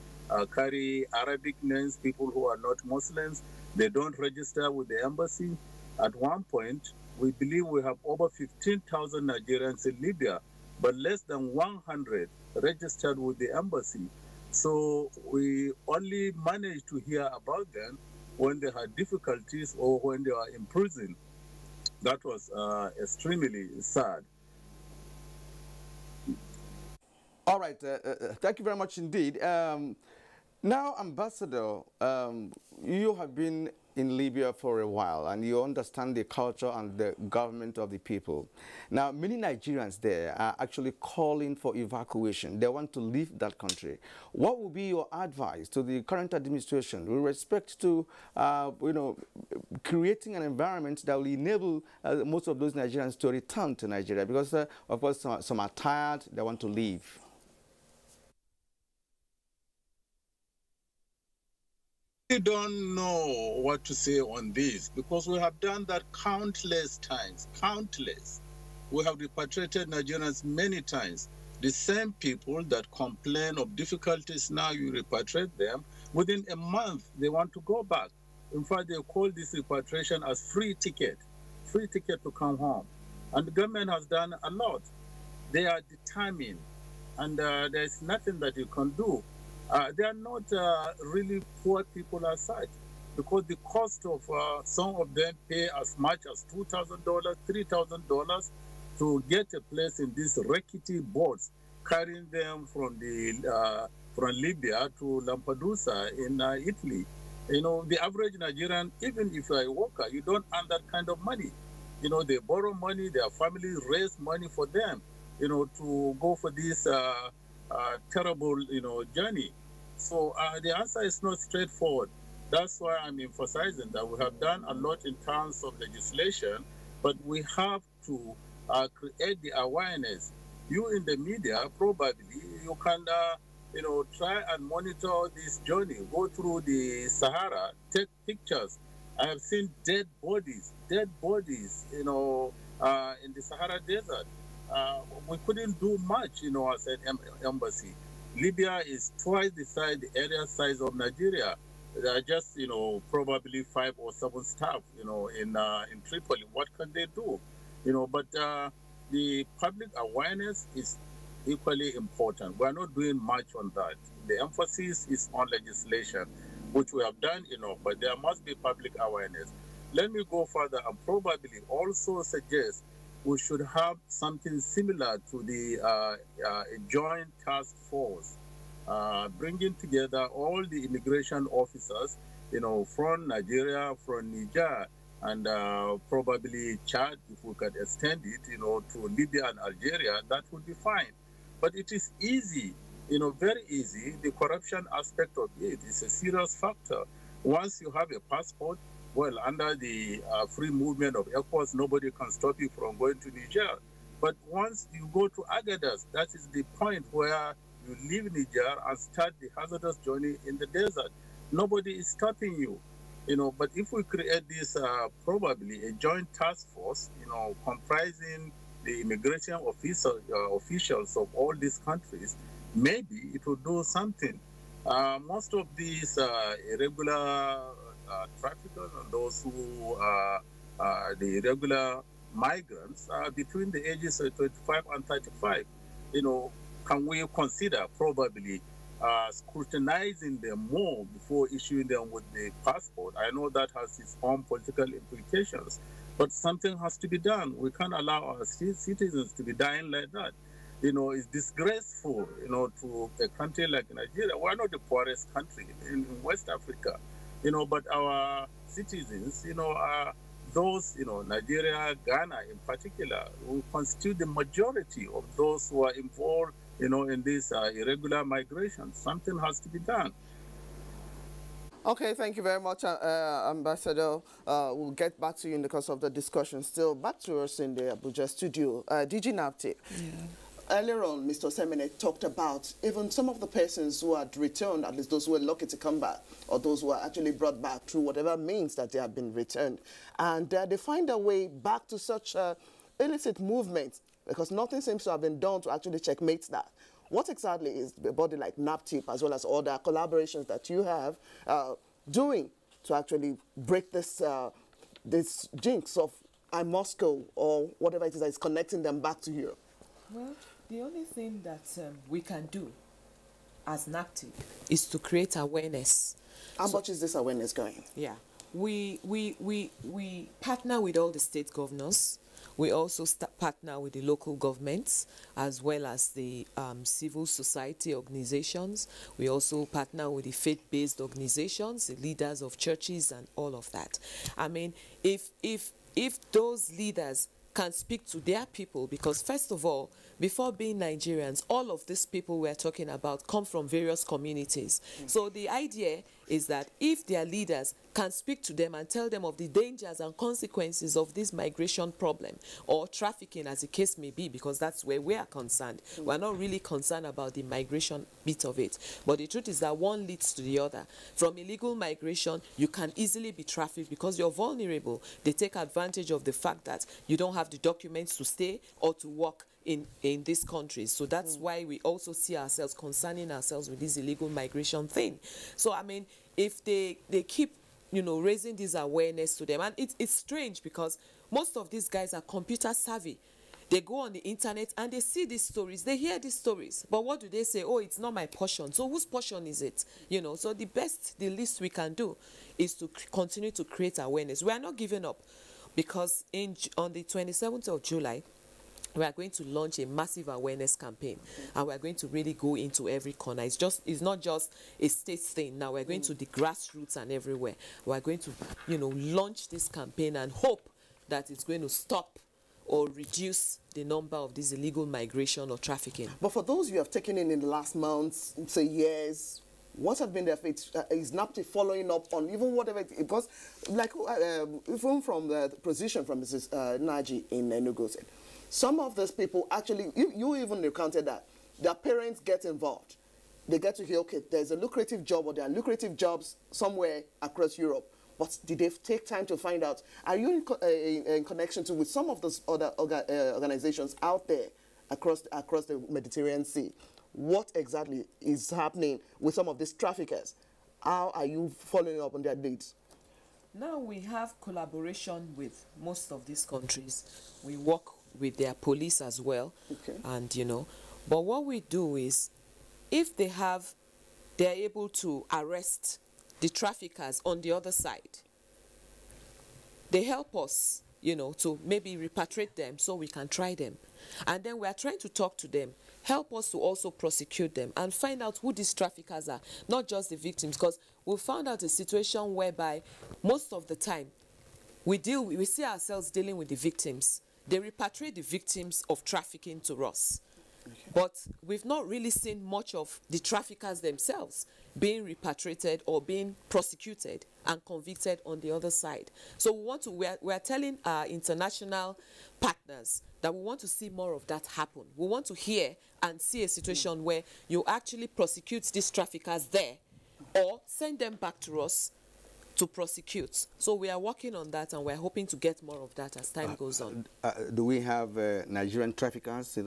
carry Arabic names, people who are not Muslims. They don't register with the embassy. At one point, we believe we have over 15,000 Nigerians in Libya, but less than 100 registered with the embassy. So we only managed to hear about them when they had difficulties or when they were in prison. That was extremely sad. All right, thank you very much indeed. Now, Ambassador, you have been in Libya for a while and you understand the culture and the government of the people. Now, many Nigerians there are actually calling for evacuation. They want to leave that country. What would be your advice to the current administration with respect to, creating an environment that will enable most of those Nigerians to return to Nigeria? Because, of course, some are tired, they want to leave. We don't know what to say on this, because we have done that countless times, countless. We have repatriated Nigerians many times. The same people that complain of difficulties, now you repatriate them. Within a month, they want to go back. In fact, they call this repatriation as free ticket to come home. And the government has done a lot. They are determined, and there's nothing that you can do. They are not really poor people as such, because the cost of some of them pay as much as $2,000, $3,000 to get a place in these rickety boats, carrying them from Libya to Lampedusa in Italy. The average Nigerian, even if you are a worker, you don't earn that kind of money. They borrow money, their families raise money for them, to go for this terrible, journey. So the answer is not straightforward. That's why I'm emphasizing that we have done a lot in terms of legislation, but we have to create the awareness. You in the media, probably, you can, try and monitor this journey. Go through the Sahara, take pictures. I have seen dead bodies, in the Sahara Desert. We couldn't do much, as an embassy. Libya is twice the area size of Nigeria. There are just, probably 5 or 7 staff, in Tripoli. What can they do? But the public awareness is equally important. We are not doing much on that. The emphasis is on legislation, which we have done, but there must be public awareness. Let me go further and probably also suggest we should have something similar to the joint task force, bringing together all the immigration officers, from Nigeria, from Niger, and probably Chad, if we could extend it, to Libya and Algeria, that would be fine. But it is easy, very easy. The corruption aspect of it is a serious factor. Once you have a passport, well, under the free movement of ECOWAS, nobody can stop you from going to Niger. But once you go to Agadas, that is the point where you leave Niger and start the hazardous journey in the desert. Nobody is stopping you. But if we create this, probably a joint task force, comprising the immigration officials of all these countries, maybe it will do something. Most of these irregular traffickers and those who are the irregular migrants are between the ages of 25 and 35. Can we consider probably scrutinizing them more before issuing them with the passport. I know that has its own political implications, but something has to be done. We can't allow our citizens to be dying like that. You know, it's disgraceful, you know, to a country like Nigeria. We're not the poorest country in West Africa, you know, but our citizens, you know, are those, you know, Nigeria, Ghana in particular, who constitute the majority of those who are involved, you know, in this irregular migration. Something has to be done. Okay, thank you very much, Ambassador. We'll get back to you in the course of the discussion. Still, back to us in the Abuja studio. DG Naptip. Yeah. Earlier on, Mr. Semene talked about even some of the persons who had returned, at least those who were lucky to come back, or those who are actually brought back through whatever means that they have been returned. And they find a way back to such illicit movements because nothing seems to have been done to actually checkmate that. What exactly is a body like NAPTIP, as well as other collaborations that you have, doing to actually break this, this jinx of I must go, or whatever it is that is connecting them back to Europe? Well, the only thing that we can do as NAPTIP is to create awareness. How much is this awareness going? Yeah. We partner with all the state governors. We also partner with the local governments as well as the civil society organizations. We also partner with the faith-based organizations, the leaders of churches and all of that. I mean, if those leaders can speak to their people, because first of all, before being Nigerians, all of these people we're talking about come from various communities. So the idea is that if their leaders can speak to them and tell them of the dangers and consequences of this migration problem or trafficking, as the case may be, because that's where we are concerned. We're not really concerned about the migration bit of it. But the truth is that one leads to the other. From illegal migration, you can easily be trafficked because you're vulnerable. They take advantage of the fact that you don't have the documents to stay or to work in these countries. So that's why we also see ourselves concerning ourselves with this illegal migration thing. So, I mean, if they keep, you know, raising this awareness to them, and it's strange because most of these guys are computer savvy. They go on the internet and they see these stories, they hear these stories, but what do they say? Oh, it's not my portion. So whose portion is it? You know, so the least we can do is to continue to create awareness. We are not giving up because on the 27th of July, we are going to launch a massive awareness campaign, and we are going to really go into every corner. It's not just a state thing. Now we're going to the grassroots and everywhere. We are going to, you know, launch this campaign and hope that it's going to stop or reduce the number of this illegal migration or trafficking. But for those you have taken in the last months, say years, what have been their fate? Is NAPTIP following up on even whatever it was? Like, even from the position from Mrs. Naji in Enugu said, some of those people actually, you even recounted that, their parents get involved. They get to hear, okay, there's a lucrative job or there are lucrative jobs somewhere across Europe. But did they take time to find out? Are you in connection with some of those other organizations out there across the Mediterranean Sea? What exactly is happening with some of these traffickers? How are you following up on their needs? Now we have collaboration with most of these countries. We work with their police as well. Okay. And, you know, but what we do is, if they're able to arrest the traffickers on the other side, they help us, you know, to maybe repatriate them so we can try them. And then we are trying to talk to them, help us to also prosecute them and find out who these traffickers are, not just the victims, because we found out a situation whereby most of the time we see ourselves dealing with the victims. They repatriate the victims of trafficking to us. Okay. But we've not really seen much of the traffickers themselves being repatriated or being prosecuted and convicted on the other side. So we are telling our international partners that we want to see more of that happen. We want to hear and see a situation where you actually prosecute these traffickers there or send them back to us to prosecute. So we are working on that, and we're hoping to get more of that as time goes on. Do we have Nigerian traffickers,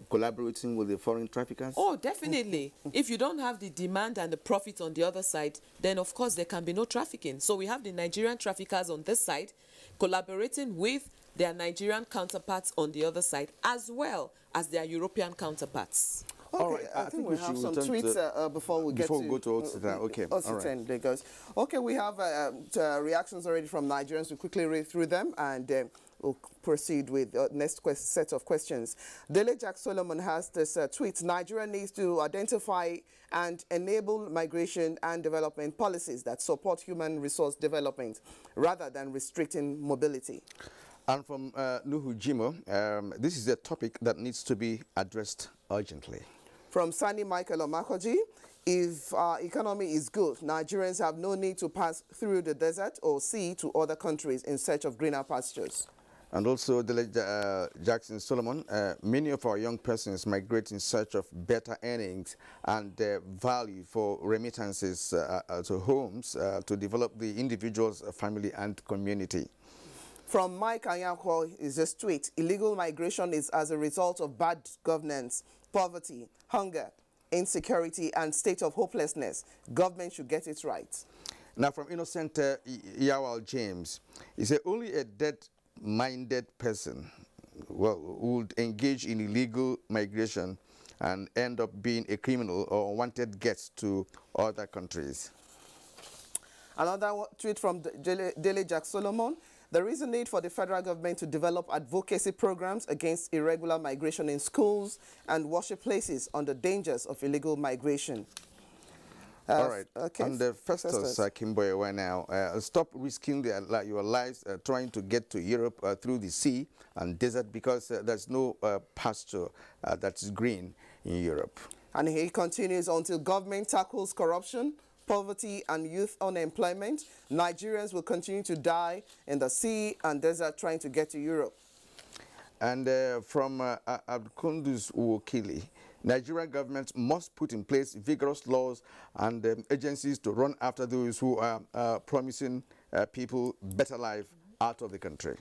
collaborating with the foreign traffickers? Oh, definitely. If you don't have the demand and the profit on the other side, then of course there can be no trafficking. So we have the Nigerian traffickers on this side collaborating with their Nigerian counterparts on the other side, as well as their European counterparts. All right, I think we have some tweets before we go to Osita. Okay, Osita and Lagos. Okay, we have reactions already from Nigerians. We quickly read through them and we'll proceed with the next set of questions. Dele Jack Solomon has this tweet: Nigeria needs to identify and enable migration and development policies that support human resource development rather than restricting mobility. And from Nuhu Jimo, this is a topic that needs to be addressed urgently. From Sani Michael Omakoji, if our economy is good, Nigerians have no need to pass through the desert or sea to other countries in search of greener pastures. And also, Jackson Solomon, many of our young persons migrate in search of better earnings and value for remittances to homes to develop the individual's family and community. From Mike Anyako is this tweet: illegal migration is as a result of bad governance, poverty, hunger, insecurity, and state of hopelessness. Government should get it right. Now from Innocent Yawal James, he said only a dead-minded person would engage in illegal migration and end up being a criminal or unwanted guest to other countries. Another tweet from Dele Jack Solomon: there is a need for the federal government to develop advocacy programs against irregular migration in schools and worship places on the dangers of illegal migration. All right. Okay. And Festus Kimboye now, stop risking your lives trying to get to Europe through the sea and desert because there's no pasture that's green in Europe. And he continues: until government tackles corruption, poverty, and youth unemployment, Nigerians will continue to die in the sea and desert trying to get to Europe. And from Abkundus Uwokili, Nigerian government must put in place vigorous laws and agencies to run after those who are promising people better life out of the country.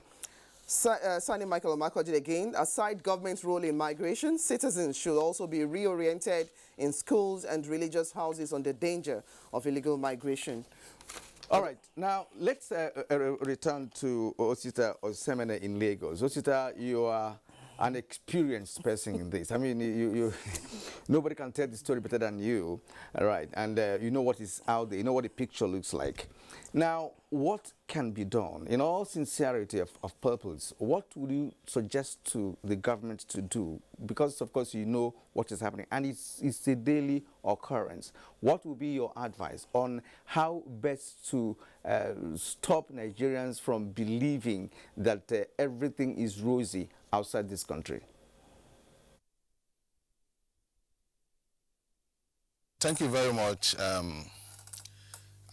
Sani Michael Omakoji again: aside government's role in migration, citizens should also be reoriented in schools and religious houses on the danger of illegal migration. All right, now let's return to Osita Osemene in Lagos. Osita, you are an experienced person in this. I mean, nobody can tell the story better than you, all right? And you know what is out there, you know what the picture looks like. Now, what can be done? In all sincerity of purpose, what would you suggest to the government to do? Because, of course, you know what is happening, and it's a daily occurrence. What would be your advice on how best to stop Nigerians from believing that everything is rosy outside this country? Thank you very much.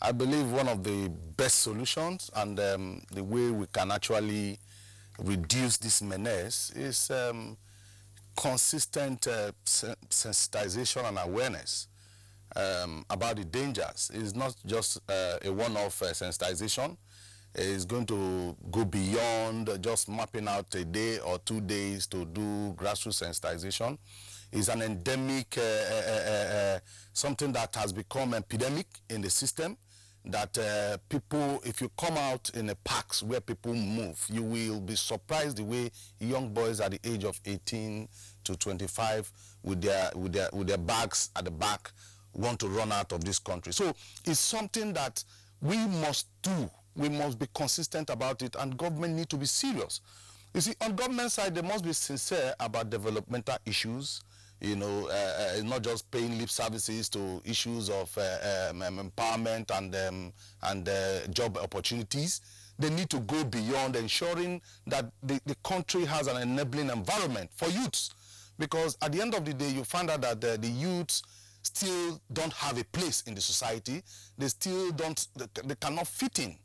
I believe one of the best solutions and the way we can actually reduce this menace is consistent sensitization and awareness about the dangers. It's not just a one-off sensitization. It's going to go beyond just mapping out a day or 2 days to do grassroots sensitization. It's an endemic, something that has become epidemic in the system, that people, if you come out in the parks where people move, you will be surprised the way young boys at the age of 18 to 25 with their bags at the back want to run out of this country. So it's something that we must do. We must be consistent about it, and government need to be serious. You see, on government side, they must be sincere about developmental issues. You know, not just paying lip services to issues of empowerment and job opportunities. They need to go beyond ensuring that the country has an enabling environment for youths. Because at the end of the day, you find out that the youths still don't have a place in the society. They still don't, they cannot fit in.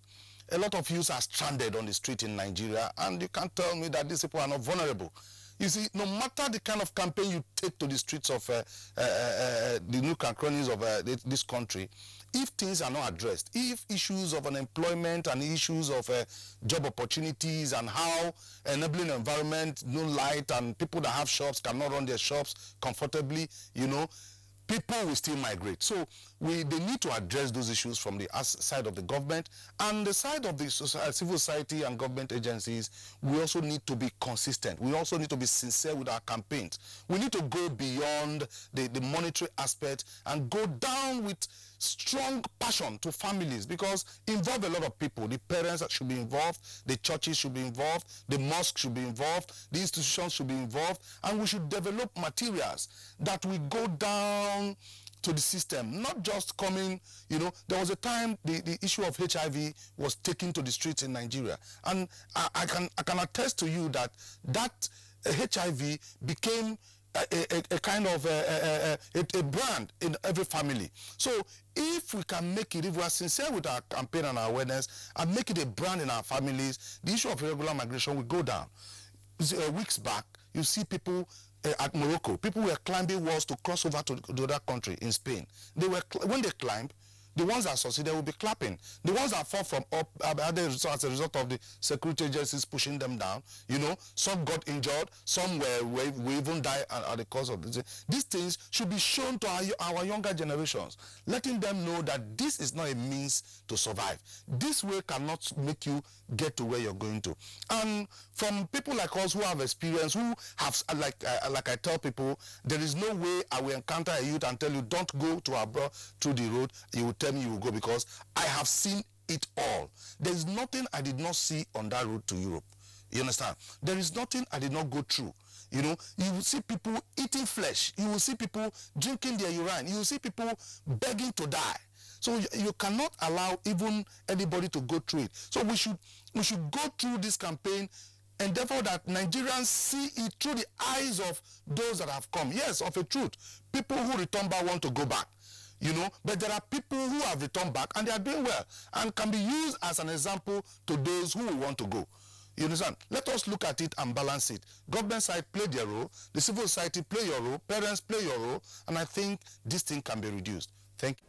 A lot of youths are stranded on the street in Nigeria, and you can't tell me that these people are not vulnerable. You see, no matter the kind of campaign you take to the streets of the nook and crannies of this country, if things are not addressed, if issues of unemployment and issues of job opportunities and how enabling environment, no light, and people that have shops cannot run their shops comfortably, you know, people will still migrate. So they need to address those issues from the side of the government and the side of the civil society and government agencies. We also need to be consistent. We also need to be sincere with our campaigns. We need to go beyond the monetary aspect and go down with strong passion to families, because involve a lot of people. The parents should be involved, the churches should be involved, the mosque should be involved, the institutions should be involved, and we should develop materials that we go down to the system, not just coming, there was a time the issue of HIV was taken to the streets in Nigeria. And I can attest to you that HIV became a kind of a brand in every family. So if we can make it, if we are sincere with our campaign and our awareness and make it a brand in our families, the issue of irregular migration will go down. Weeks back, you see people at Morocco, people were climbing walls to cross over to the other country in Spain. When they climbed, the ones that succeeded will be clapping. The ones that fall from up as a result of the security agencies pushing them down, some got injured, some will even die at the cause of this. These things should be shown to our younger generations, letting them know that this is not a means to survive. This way cannot make you get to where you're going to. And from people like us who have experience, who have, like I tell people, there is no way I will encounter a youth and tell you, don't go to abroad through the road. You will tell me you will go, because I have seen it all. There is nothing I did not see on that road to Europe. You understand? There is nothing I did not go through. You will see people eating flesh. You will see people drinking their urine. You will see people begging to die. So you cannot allow even anybody to go through it. So we should go through this campaign, endeavor that Nigerians see it through the eyes of those that have come. Yes, of a truth. People who return back want to go back. But there are people who have returned back and they are doing well and can be used as an example to those who want to go. You understand? Let us look at it and balance it. Government side play their role, the civil society play your role, parents play your role, and I think this thing can be reduced. Thank you.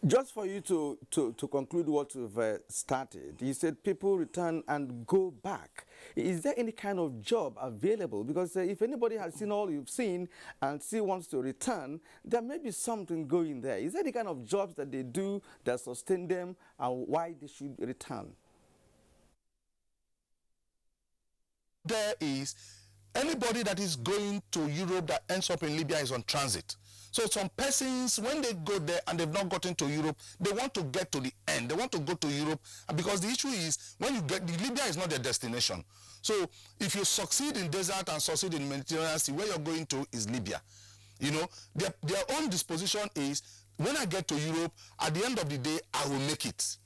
Just for you to conclude what you've started, you said people return and go back. Is there any kind of job available? Because if anybody has seen all you've seen and still wants to return, there may be something going there. Is there any kind of jobs that they do that sustain them and why they should return? There is anybody that is going to Europe that ends up in Libya is on transit. So some persons, when they go there and they've not gotten to Europe, they want to get to the end. They want to go to Europe, because the issue is, when you get, Libya is not their destination. So if you succeed in desert and succeed in Mediterranean Sea, where you're going to is Libya. Their own disposition is, when I get to Europe, at the end of the day, I will make it.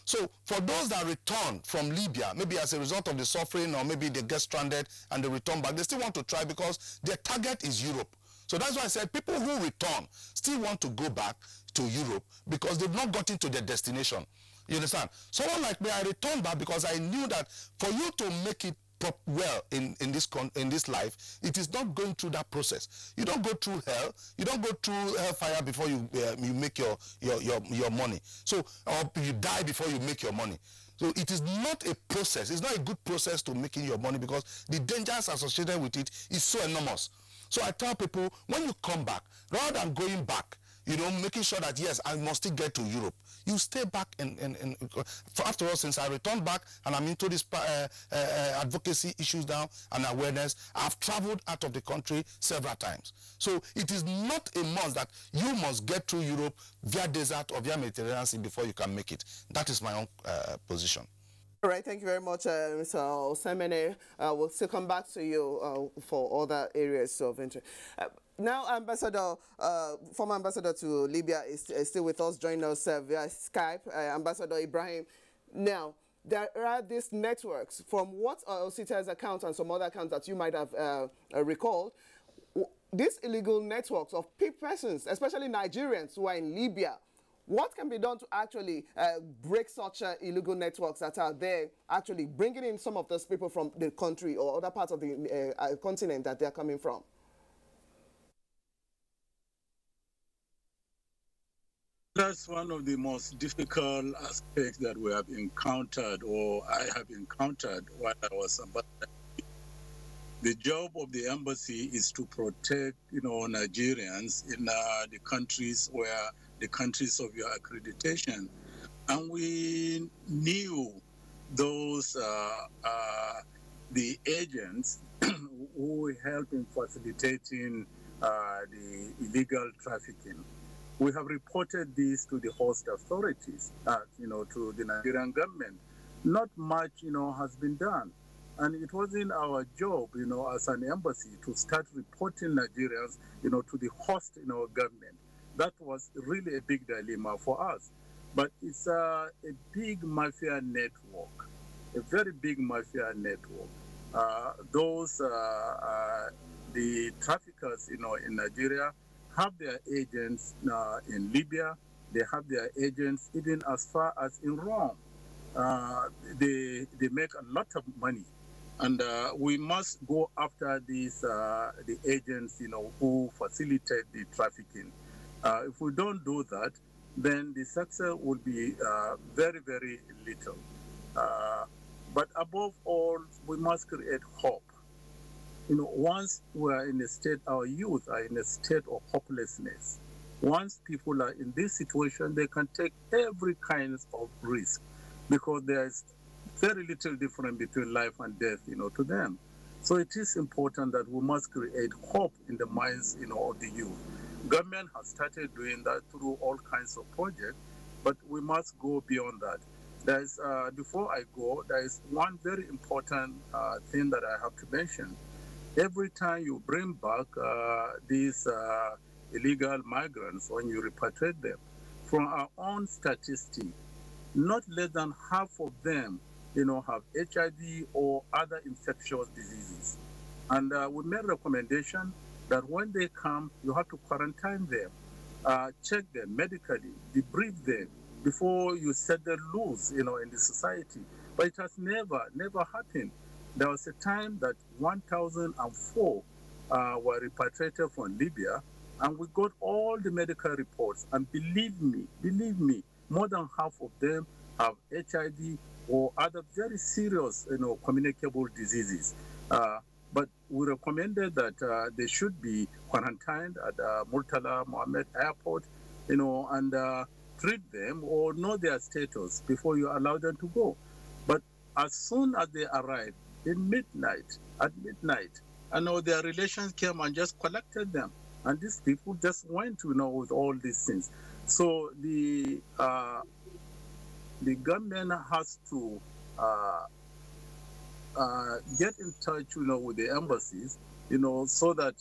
So for those that return from Libya, maybe as a result of the suffering, or maybe they get stranded and they return back, they still want to try, because their target is Europe. So that's why I said people who return still want to go back to Europe because they've not gotten to their destination. You understand? Someone like me, I returned back because I knew that for you to make it well in this life, it is not going through that process. You don't go through hell. You don't go through hellfire before you make your money. So, or you die before you make your money. So it is not a process. It's not a good process to making your money, because the dangers associated with it is so enormous. So I tell people, when you come back, rather than going back, making sure that, yes, I must still get to Europe, you stay back after all, since I returned back and I'm into this advocacy issues now and awareness, I've traveled out of the country several times. So it is not a must that you must get through Europe via desert or via Mediterranean Sea before you can make it. That is my own position. All right, thank you very much, Mr. Osemene. We'll still come back to you for other areas of interest. Now, former ambassador to Libya is still with us, joining us via Skype, Ambassador Ibrahim. Now, there are these networks, from what Osita's account and some other accounts that you might have recalled, these illegal networks of persons, especially Nigerians who are in Libya. What can be done to actually break such illegal networks that are there, actually bringing in some of those people from the country or other parts of the continent that they're coming from? That's one of the most difficult aspects that we have encountered, or I have encountered while I was ambassador. The job of the embassy is to protect, Nigerians in the countries where the countries of your accreditation. And we knew those, the agents who help in facilitating the illegal trafficking. We have reported this to the host authorities, to the Nigerian government. Not much, has been done. And it wasn't our job, as an embassy to start reporting Nigerians, to the host, government. That was really a big dilemma for us. But it's a big mafia network, a very big mafia network. The traffickers, in Nigeria have their agents in Libya. They have their agents even as far as in Rome. They make a lot of money. And we must go after these the agents, who facilitate the trafficking. If we don't do that, then the success will be very, very little. But above all, we must create hope. Once we are in a state, our youth are in a state of hopelessness. Once people are in this situation, they can take every kind of risk because there is very little difference between life and death, to them. So it is important that we must create hope in the minds, of the youth. Government has started doing that through all kinds of projects, but we must go beyond that. There's, before I go, there is one very important thing that I have to mention. Every time you bring back these illegal migrants, when you repatriate them, from our own statistics, not less than half of them, have HIV or other infectious diseases. And we made a recommendation that when they come, you have to quarantine them, check them medically, debrief them before you set them loose, in the society. But it has never happened. There was a time that 1,004 were repatriated from Libya, and we got all the medical reports. And believe me, more than half of them have HIV or other very serious, communicable diseases. But we recommended that they should be quarantined at Murtala Mohammed Airport, and treat them or know their status before you allow them to go. But as soon as they arrive, at midnight, I know their relations came and just collected them. And these people just went, with all these things. So the government has to get in touch, with the embassies, so that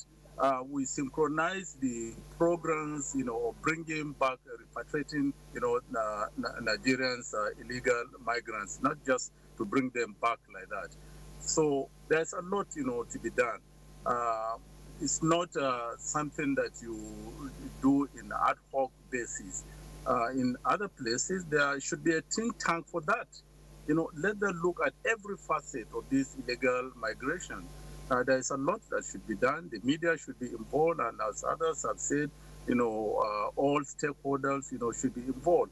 we synchronize the programs, bringing back, repatriating, Nigerians, illegal migrants, not just to bring them back like that. So there's a lot, to be done. It's not something that you do in ad hoc basis. In other places, there should be a think tank for that. Let them look at every facet of this illegal migration. There is a lot that should be done. The media should be involved, and as others have said, all stakeholders, should be involved.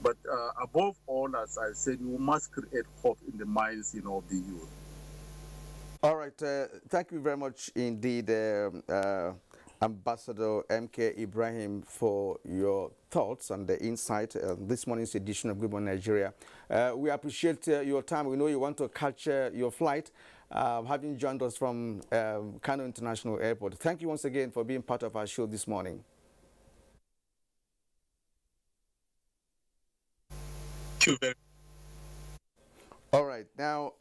But above all, as I said, we must create hope in the minds, of the youth. All right. Thank you very much indeed, Ambassador M.K. Ibrahim, for your thoughts and the insight this morning's edition of Good Morning Nigeria. We appreciate your time. We know you want to catch your flight, having joined us from Kano International Airport. Thank you once again for being part of our show this morning. Thank you very much. All right. Now,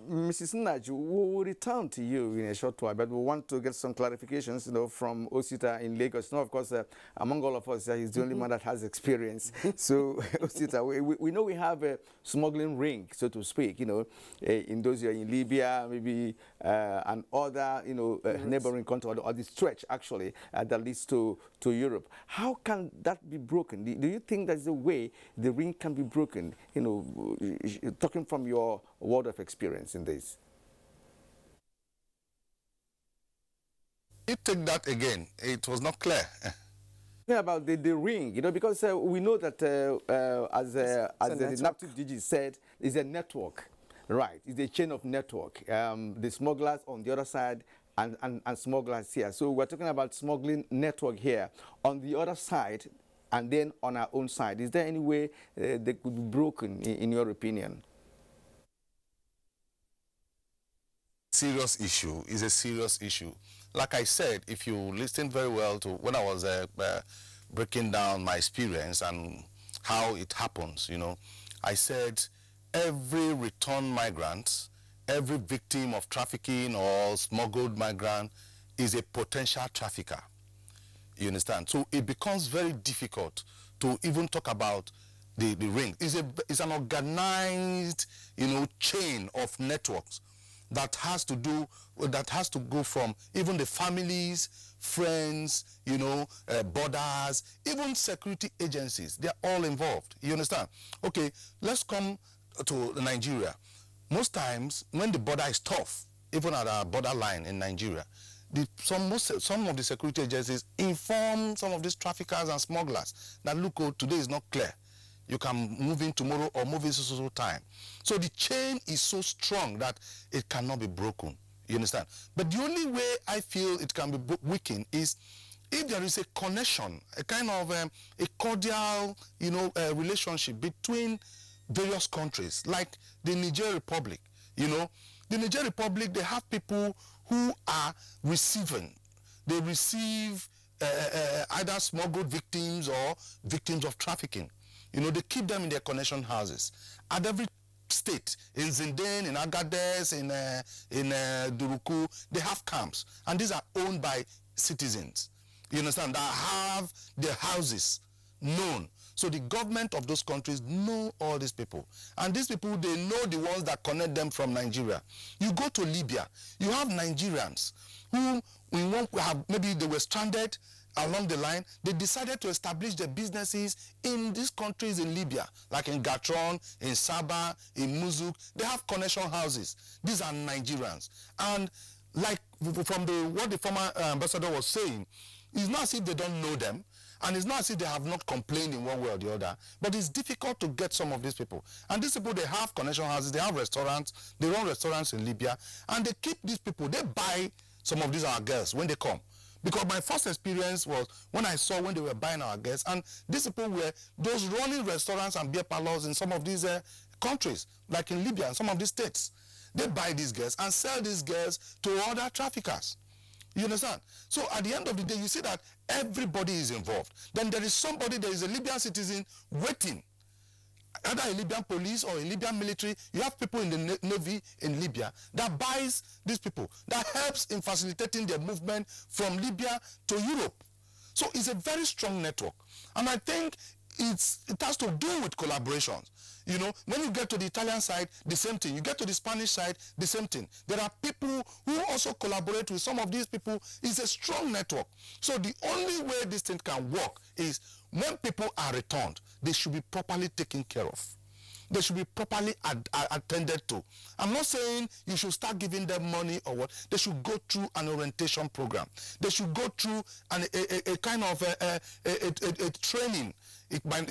Mrs. Naj, we'll return to you in a short while, but we want to get some clarifications, from Osita in Lagos. Now, of course, among all of us, he's the only man that has experience. So, Osita, we know we have a smuggling ring, so to speak, in those who are in Libya, maybe, and other, neighboring countries, or the stretch, actually, that leads to Europe. How can that be broken? Do you think there's a way the ring can be broken, talking from your world of experience in this? You take that again. It was not clear. Yeah, about the ring, because we know that as the NAPTIP DG said, it's a network, right? It's a chain of network. The smugglers on the other side and smugglers here. So we're talking about smuggling network here. On the other side, and then on our own side? Is there any way they could be broken, in your opinion? Serious issue is a serious issue. Like I said, if you listen very well to when I was breaking down my experience and how it happens, you know, I said every returned migrant, every victim of trafficking or smuggled migrant is a potential trafficker. You understand? So it becomes very difficult to even talk about the ring. It's an organized, you know, chain of networks that has to go from even the families, friends, you know, borders, even security agencies. They're all involved. You understand? Okay, let's come to Nigeria. Most times when the border is tough, even at our borderline in Nigeria, some of the security agencies inform some of these traffickers and smugglers that, look, oh, today is not clear. You can move in tomorrow or move in so time. So the chain is so strong that it cannot be broken. You understand? But the only way I feel it can be weakened is if there is a connection, a kind of a cordial, you know, relationship between various countries, like the Nigerian Republic. You know, the Nigerian Republic, they have people who are receiving. They receive either smuggled victims or victims of trafficking. You know, they keep them in their connection houses. At every state, in Zinden, in Agadez, in Duruku, they have camps. And these are owned by citizens, you understand, that have their houses known. So the government of those countries know all these people. And these people, they know the ones that connect them from Nigeria. You go to Libya, you have Nigerians who maybe they were stranded along the line. They decided to establish their businesses in these countries in Libya, like in Gatron, in Sabah, in Muzuk. They have connection houses. These are Nigerians. And like from what the former ambassador was saying, it's not as if they don't know them, and it's not as if they have not complained in one way or the other, but it's difficult to get some of these people. And these people, they have connection houses, they have restaurants, they run restaurants in Libya, and they keep these people, they buy some of these our girls when they come. Because my first experience was when I saw when they were buying our girls, and these people were those running restaurants and beer parlors in some of these countries, like in Libya and some of these states. They buy these girls and sell these girls to other traffickers. You understand? So at the end of the day, you see that everybody is involved. Then there is somebody, there is a Libyan citizen waiting, either a Libyan police or a Libyan military. You have people in the Navy in Libya that buys these people, that helps in facilitating their movement from Libya to Europe. So it's a very strong network. And I think it has to do with collaborations. You know, when you get to the Italian side, the same thing. You get to the Spanish side, the same thing. There are people who also collaborate with some of these people. It's a strong network. So the only way this thing can work is when people are returned, they should be properly taken care of. They should be properly attended to. I'm not saying you should start giving them money or what. They should go through an orientation program. They should go through a kind of a training. It might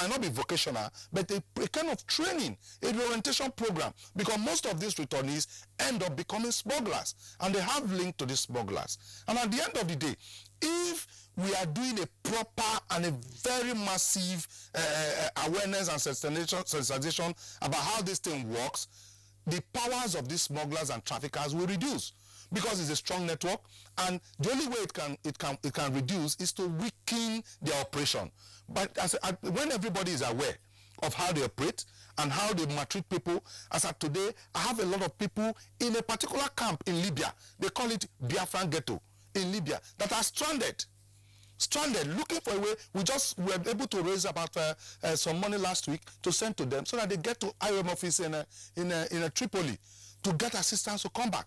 not be vocational, but a kind of training, an orientation program, because most of these returnees end up becoming smugglers, and they have linked to these smugglers. And at the end of the day, if we are doing a proper and a very massive awareness and sensitization about how this thing works, the powers of these smugglers and traffickers will reduce, because it's a strong network, and the only way it can reduce is to weaken their operation. But when everybody is aware of how they operate and how they maltreat people, as of today, I have a lot of people in a particular camp in Libya. They call it Biafran Ghetto in Libya, that are stranded, looking for a way. We were able to raise about some money last week to send to them so that they get to IOM office in Tripoli to get assistance to come back.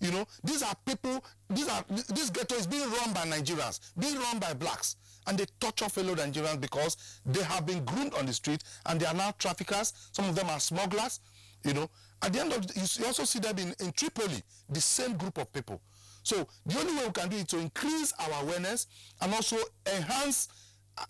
You know, these are people, this ghetto is being run by Nigerians, being run by blacks, and they torture fellow Nigerians because they have been groomed on the street, and they are now traffickers. Some of them are smugglers. You know, at the end of you also see them in Tripoli, the same group of people. So the only way we can do it is to increase our awareness and also enhance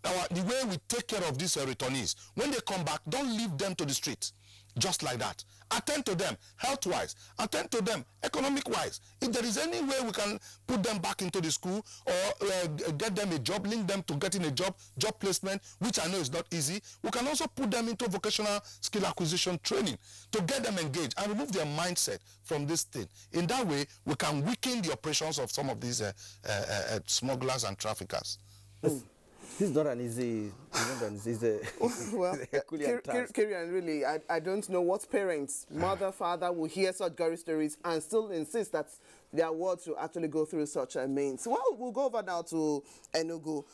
the way we take care of these returnees. When they come back, don't leave them to the street. just like that. Attend to them health-wise, attend to them economic-wise. If there is any way we can put them back into the school or get them a job, link them to getting a job placement, which I know is not easy, we can also put them into vocational skill acquisition training to get them engaged and remove their mindset from this thing. In that way, we can weaken the operations of some of these smugglers and traffickers. This is not an easy, it's a well, Kirian, really, I don't know what parents, mother, father, will hear such gory stories and still insist that their words will actually go through such a means. Well, we'll go over now to Enugu.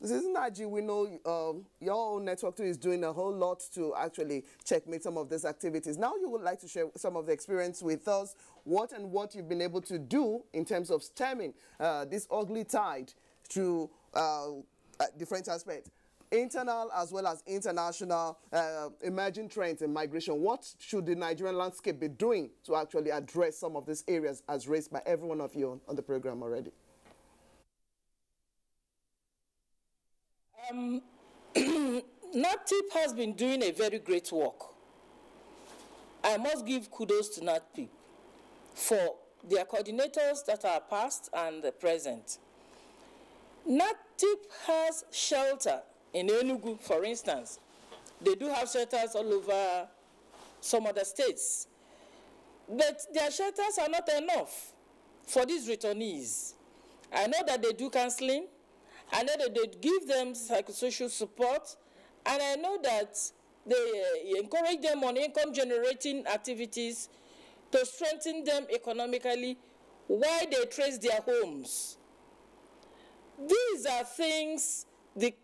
This is Naji. We know your own network too is doing a whole lot to actually checkmate some of these activities. Now you would like to share some of the experience with us, what you've been able to do in terms of stemming this ugly tide through different aspects, internal as well as international emerging trends in migration. What should the Nigerian landscape be doing to actually address some of these areas as raised by every one of you on the program already? NATIP has been doing a very great work. I must give kudos to NATIP for their coordinators that are past and the present. NATIP has shelter in Enugu, for instance. They do have shelters all over some other states. But their shelters are not enough for these returnees. I know that they do counseling. I know that they give them psychosocial support. And I know that they encourage them on income-generating activities to strengthen them economically while they trace their homes. These are things the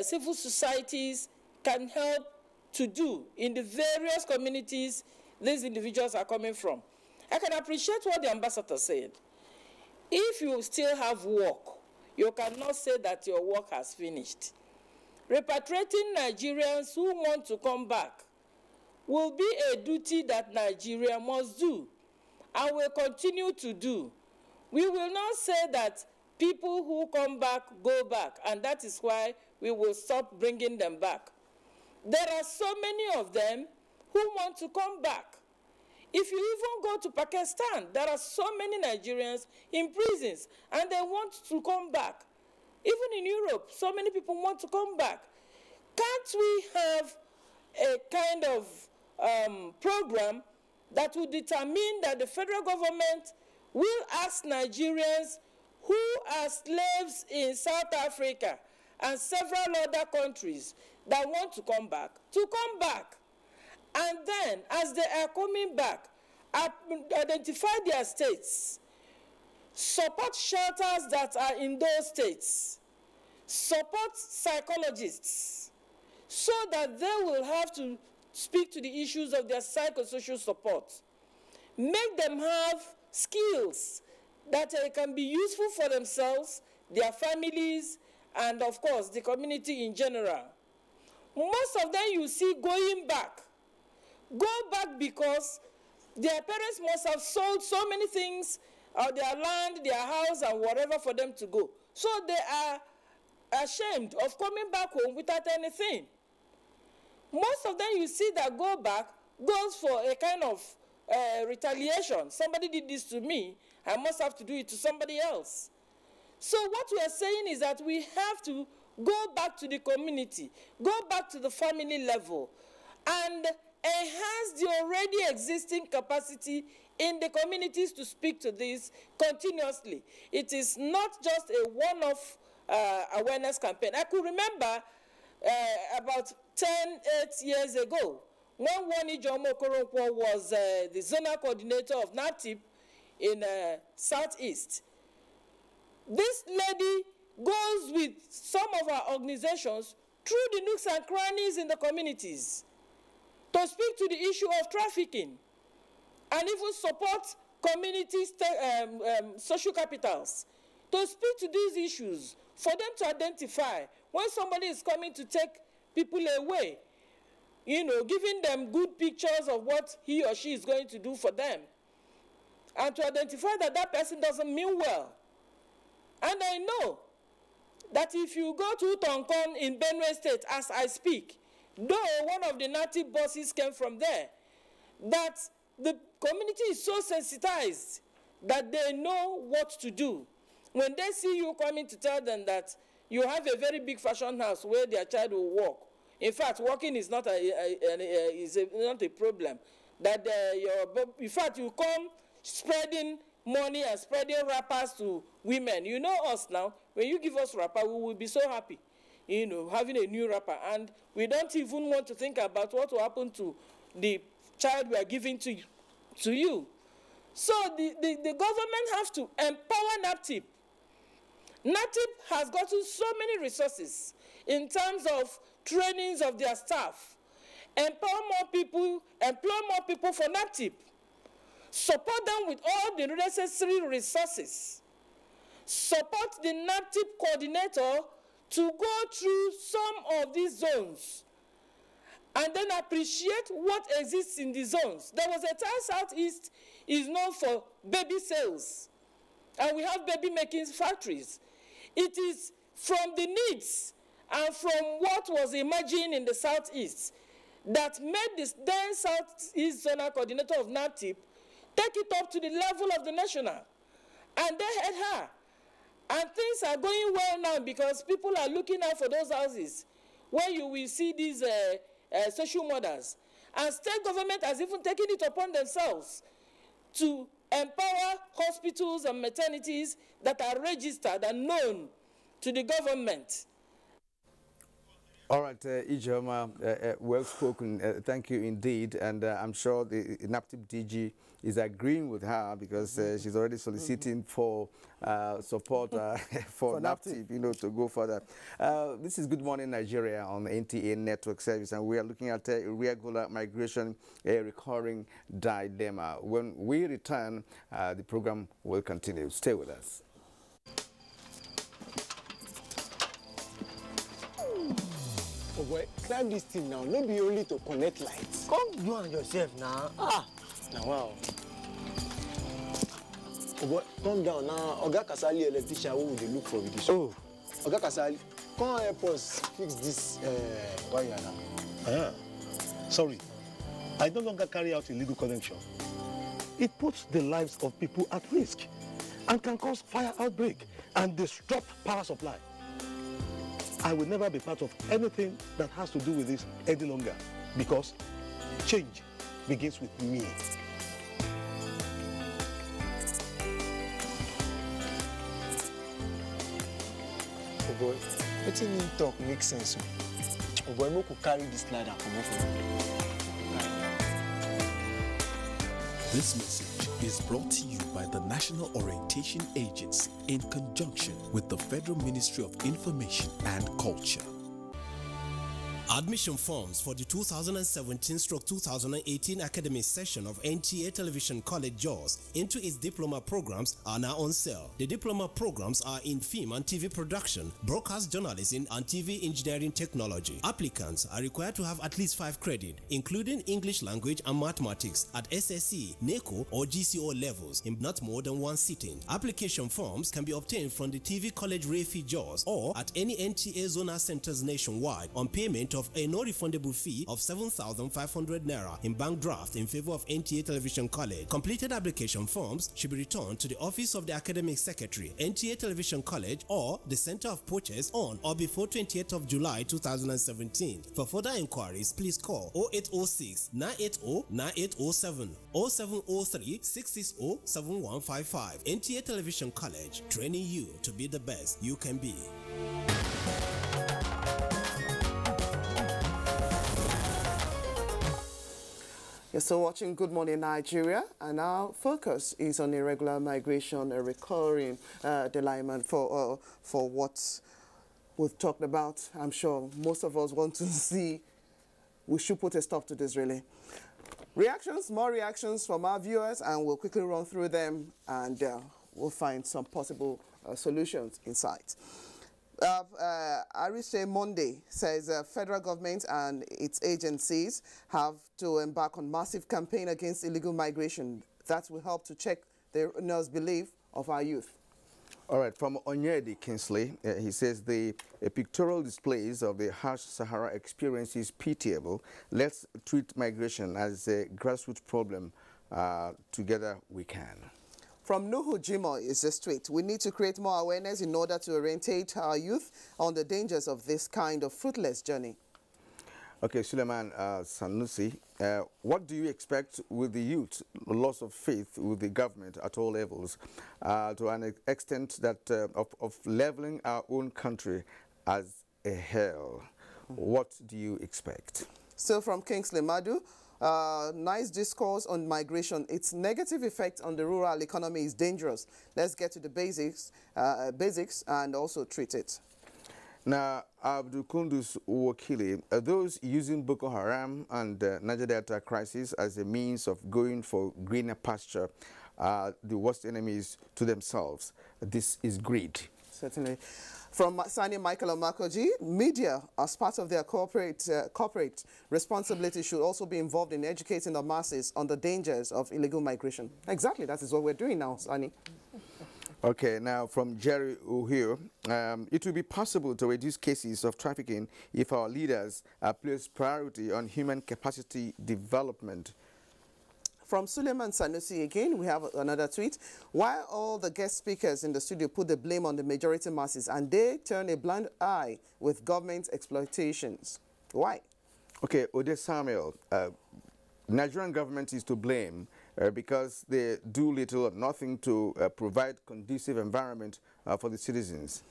civil societies can help to do in the various communities these individuals are coming from. I can appreciate what the ambassador said. If you still have work, you cannot say that your work has finished. Repatriating Nigerians who want to come back will be a duty that Nigeria must do and will continue to do. We will not say that people who come back go back, and that is why we will stop bringing them back. There are so many of them who want to come back. If you even go to Pakistan, there are so many Nigerians in prisons, and they want to come back. Even in Europe, so many people want to come back. Can't we have a kind of program that will determine that the federal government will ask Nigerians who are slaves in South Africa and several other countries that want to come back, and then, as they are coming back, identify their states, support shelters that are in those states, support psychologists, so that they will have to speak to the issues of their psychosocial support. Make them have skills that can be useful for themselves, their families, and of course, the community in general. Most of them you see going back. Go back because their parents must have sold so many things, their land, their house, and whatever for them to go. So they are ashamed of coming back home without anything. Most of them you see that go back goes for a kind of retaliation. Somebody did this to me, I must have to do it to somebody else. So what we are saying is that we have to go back to the community, go back to the family level, and enhance the already existing capacity in the communities to speak to this continuously. It is not just a one-off awareness campaign. I could remember about 8 years ago, when Wani Jomo Koronkwo was the zonal coordinator of NATIP in Southeast. This lady goes with some of our organizations through the nooks and crannies in the communities to speak to the issue of trafficking and even support community social capitals to speak to these issues, for them to identify when somebody is coming to take people away, you know, giving them good pictures of what he or she is going to do for them, and to identify that that person doesn't mean well. And I know that if you go to Tonkon in Benue State as I speak, though one of the native bosses came from there, that the community is so sensitized that they know what to do. When they see you coming to tell them that you have a very big fashion house where their child will work, in fact, working is not not a problem. That in fact, you come spreading money and spreading wrappers to women. You know us now. When you give us wrapper, we will be so happy, you know, having a new wrapper, and we don't even want to think about what will happen to the child we are giving to you. So the government has to empower NAPTIP. NAPTIP has gotten so many resources in terms of trainings of their staff. Empower more people, employ more people for NAPTIP. Support them with all the necessary resources. Support the NAPTIP coordinator to go through some of these zones and then appreciate what exists in the zones. There was a time Southeast is known for baby sales, and we have baby making factories. It is from the needs and from what was emerging in the Southeast that made this then Southeast Zonal Coordinator of NAPTIP take it up to the level of the national. And they had her. And things are going well now because people are looking out for those houses where you will see these social mothers. And state government has even taken it upon themselves to empower hospitals and maternities that are registered and known to the government. All right, Ijoma, well spoken. Thank you indeed. And I'm sure the NAPTIP DG is agreeing with her because she's already soliciting for support for NAPTIP, you know, to go further. This is Good Morning Nigeria on the NTA Network Service, and we are looking at irregular migration, a recurring dilemma. When we return, the program will continue. Stay with us. Oh boy, climb this thing now. No be only to connect lights. Come you and yourself now. Now wow. Oh boy, calm down now. Oga Kasali electrician, who will they look for with this? Oh, Oga Kasali, come help us fix this wire now. Sorry, I no longer carry out illegal connection. It puts the lives of people at risk and can cause fire outbreak and disrupt power supply. I will never be part of anything that has to do with this any longer because change begins with me. Oh boy, letting him talk makes sense. Oh boy, we could carry this ladder from over. This message is brought to you by the National Orientation Agency in conjunction with the Federal Ministry of Information and Culture. Admission forms for the 2017-2018 academic session of NTA Television College JAWS into its diploma programs are now on sale. The diploma programs are in film and TV production, broadcast journalism, and TV engineering technology. Applicants are required to have at least 5 credits, including English language and mathematics at SSC, NECO, or GCO levels in not more than 1 sitting. Application forms can be obtained from the TV College Refi JAWS or at any NTA zonal centers nationwide on payment of a non-refundable fee of 7,500 naira in bank draft in favor of NTA Television College. Completed application forms should be returned to the office of the academic secretary, NTA Television College, or the center of purchase on or before 28th of July 2017. For further inquiries, please call 0806 980 9807 or 0703 660 7155. NTA Television College, training you to be the best you can be. You're still watching Good Morning Nigeria, and our focus is on irregular migration, a recurring dilemma for what we've talked about. I'm sure most of us want to see we should put a stop to this, really. Reactions, more reactions from our viewers, and we'll quickly run through them, and we'll find some possible solutions in sight. Arise Monday says federal government and its agencies have to embark on massive campaign against illegal migration that will help to check the erroneous belief of our youth. All right, from Onyedi Kingsley, he says the pictorial displays of the harsh Sahara experience is pitiable. Let's treat migration as a grassroots problem. Together we can. From Nuhu Jimo is this tweet: we need to create more awareness in order to orientate our youth on the dangers of this kind of fruitless journey. Okay, Suleiman Sanusi, what do you expect with the youth? Loss of faith with the government at all levels, to an extent that of leveling our own country as a hell. What do you expect? So from Kingsley Madu, nice discourse on migration. Its negative effect on the rural economy is dangerous. Let's get to the basics and also treat it. Now, Abdul Kundus Wakili, those using Boko Haram and Niger Delta crisis as a means of going for greener pasture are the worst enemies to themselves. This is greed. Certainly. From Sani Michael Omakoji, media, as part of their corporate responsibility, should also be involved in educating the masses on the dangers of illegal migration. Exactly, that is what we're doing now, Sani. Okay, now from Jerry Uhio, it will be possible to reduce cases of trafficking if our leaders place priority on human capacity development. From Suleiman Sanusi again, we have another tweet. While all the guest speakers in the studio put the blame on the majority masses and they turn a blind eye with government exploitations. Why? Okay, Ode Samuel, Nigerian government is to blame because they do little or nothing to provide conducive environment for the citizens.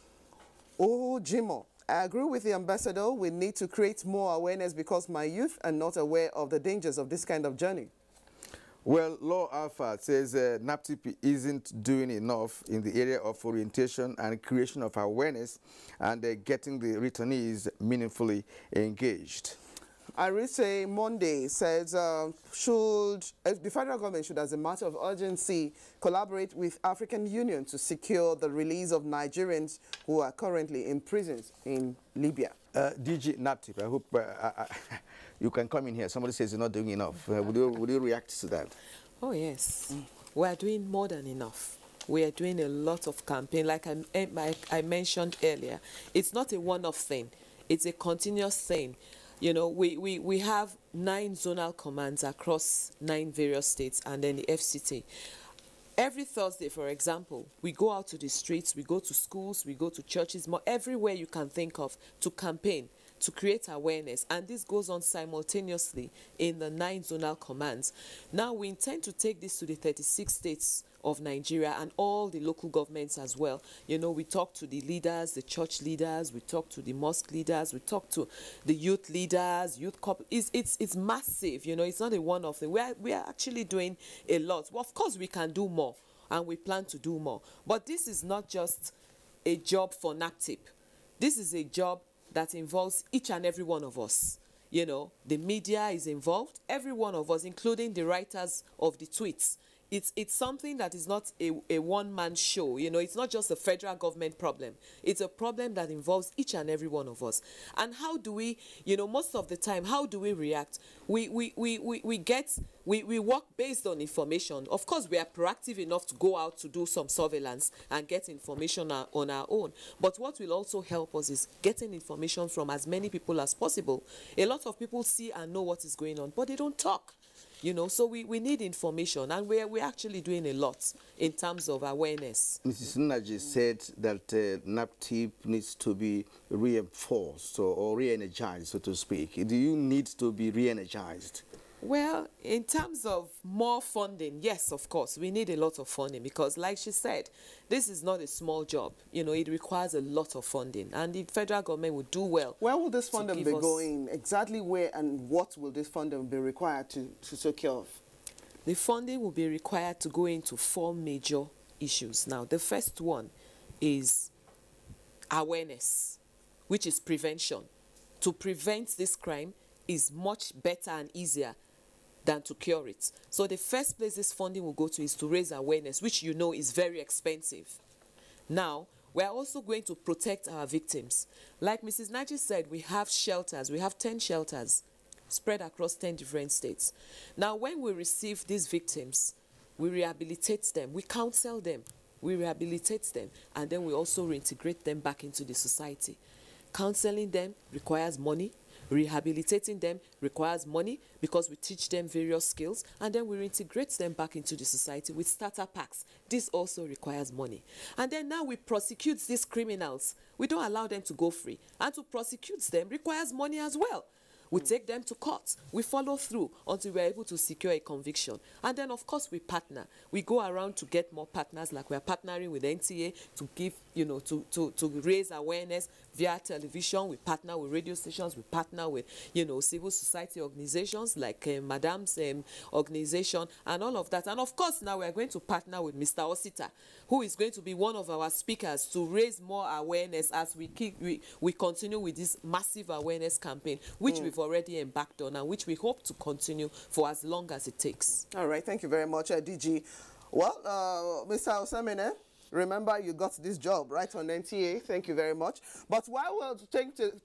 Oh, Jimo, I agree with the ambassador. We need to create more awareness because my youth are not aware of the dangers of this kind of journey. Well, Law Alpha says NAPTIP isn't doing enough in the area of orientation and creation of awareness and getting the returnees meaningfully engaged. Arise Monday says the federal government should, as a matter of urgency, collaborate with African Union to secure the release of Nigerians who are currently in prisons in Libya. DG NAPTIP, I hope you can come in here. Somebody says you're not doing enough. Would you react to that? Oh, yes. We are doing more than enough. We are doing a lot of campaign. Like I mentioned earlier, it's not a one-off thing. It's a continuous thing. You know, we have 9 zonal commands across 9 various states and then the FCT. Every Thursday, for example, we go out to the streets, we go to schools, we go to churches, everywhere you can think of to campaign, to create awareness. And this goes on simultaneously in the 9 zonal commands. Now, we intend to take this to the 36 states of Nigeria and all the local governments as well. You know, we talk to the leaders, the church leaders, we talk to the mosque leaders, we talk to the youth leaders, youth corp. It's massive, you know, it's not a one-off thing. We are actually doing a lot. Well, of course, we can do more and we plan to do more. But this is not just a job for NAPTIP. This is a job that involves each and every one of us. You know, the media is involved, every one of us, including the writers of the tweets. It's something that is not a one-man show. You know, it's not just a federal government problem. It's a problem that involves each and every one of us. And how do we, you know, most of the time, how do we react? We work based on information. Of course, we are proactive enough to go out to do some surveillance and get information on our own. But what will also help us is getting information from as many people as possible. A lot of people see and know what is going on, but they don't talk. You know, so we need information, and we're actually doing a lot in terms of awareness. Mrs. Naji said that NAPTIP needs to be reinforced or re-energized, so to speak. Do you need to be re-energized? Well, in terms of more funding, yes, of course, we need a lot of funding because, like she said, this is not a small job. You know, it requires a lot of funding, and the federal government would do well. Where will this funding be going? Exactly where and what will this funding be required to secure? The funding will be required to go into 4 major issues. Now, the first one is awareness, which is prevention. To prevent this crime is much better and easier than to cure it. So the first place this funding will go to is to raise awareness, which you know is very expensive. Now, we are also going to protect our victims. Like Mrs. Naji said, we have shelters. We have 10 shelters spread across 10 different states. Now, when we receive these victims, we rehabilitate them, we counsel them. we rehabilitate them, and then we also reintegrate them back into the society. Counseling them requires money. Rehabilitating them requires money because we teach them various skills, and then we reintegrate them back into the society with starter packs. This also requires money. And then now we prosecute these criminals. We don't allow them to go free. And to prosecute them requires money as well. We take them to court. We follow through until we're able to secure a conviction. And then, of course, we partner. We go around to get more partners, like we're partnering with NTA to give, to raise awareness via television. We partner with radio stations. We partner with, civil society organizations like Madam's organization and all of that. And, of course, now we're going to partner with Mr. Osita, who is going to be one of our speakers to raise more awareness as we continue with this massive awareness campaign, which we've already embarked on and which we hope to continue for as long as it takes. All right, thank you very much, DG. Well, Mr. Osamene, remember you got this job right on NTA. Thank you very much. But while we'll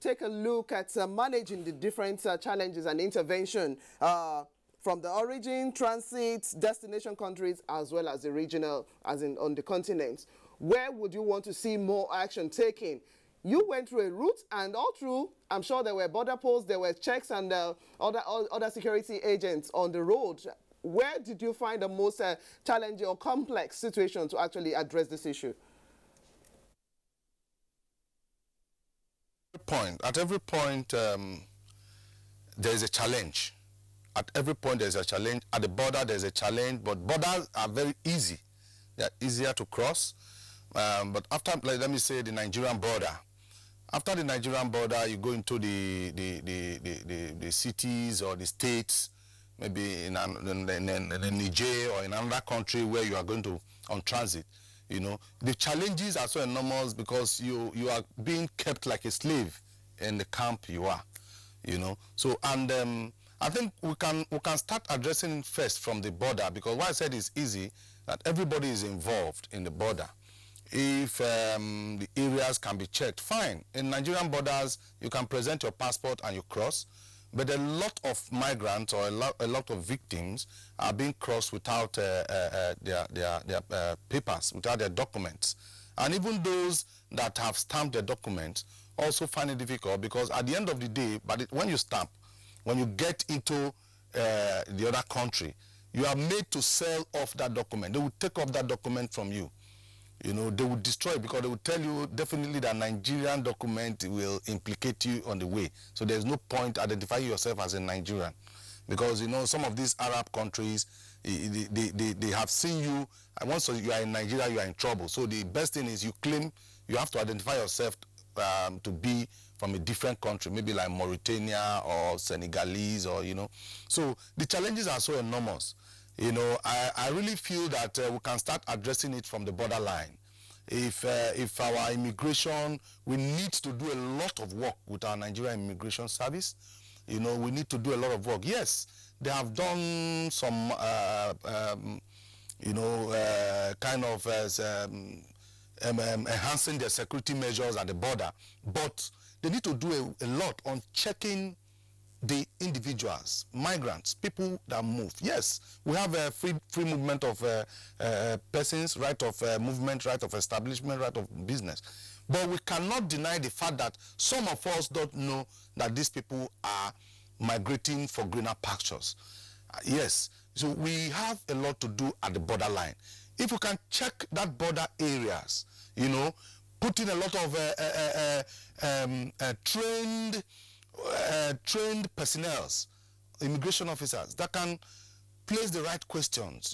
take a look at managing the different challenges and intervention from the origin, transit, destination countries, as well as the regional, as in on the continent, where would you want to see more action taken? You went through a route, and all through, I'm sure there were border posts, there were checks, and other security agents on the road. Where did you find the most challenging or complex situation to actually address this issue? At every point, there is a challenge. At every point, there's a challenge. At the border, there's a challenge, but borders are very easy. They're easier to cross. But after, let me say, the Nigerian border, after the Nigerian border, you go into the cities or the states, maybe in Niger or in another country where you are going to on transit. The challenges are so enormous because you are being kept like a slave in the camp you are. So I think we can start addressing it first from the border, because what I said is easy, that everybody is involved in the border. If the areas can be checked, fine. In Nigerian borders, you can present your passport and you cross, but a lot of migrants or a lot of victims are being crossed without their papers, without their documents. And even those that have stamped their documents also find it difficult, because at the end of the day, when you stamp, when you get into the other country, you are made to sell off that document. They will take off that document from you. They will destroy it, because they will tell you definitely that Nigerian document will implicate you on the way. So there's no point identifying yourself as a Nigerian, because some of these Arab countries, they have seen you, and once you are in Nigeria, you are in trouble. So the best thing is you have to identify yourself to be from a different country, maybe like Mauritania or Senegalese, or So the challenges are so enormous. I really feel that we can start addressing it from the borderline. If our immigration, we need to do a lot of work with our Nigerian Immigration Service. We need to do a lot of work. Yes, they have done some, enhancing their security measures at the border, but they need to do a lot on checking the individuals, migrants, people that move. Yes, we have a free movement of persons, right of movement, right of establishment, right of business. But we cannot deny the fact that some of us don't know that these people are migrating for greener pastures. Yes, so we have a lot to do at the borderline. If we can check that border areas, put in a lot of trained personnel, immigration officers that can place the right questions.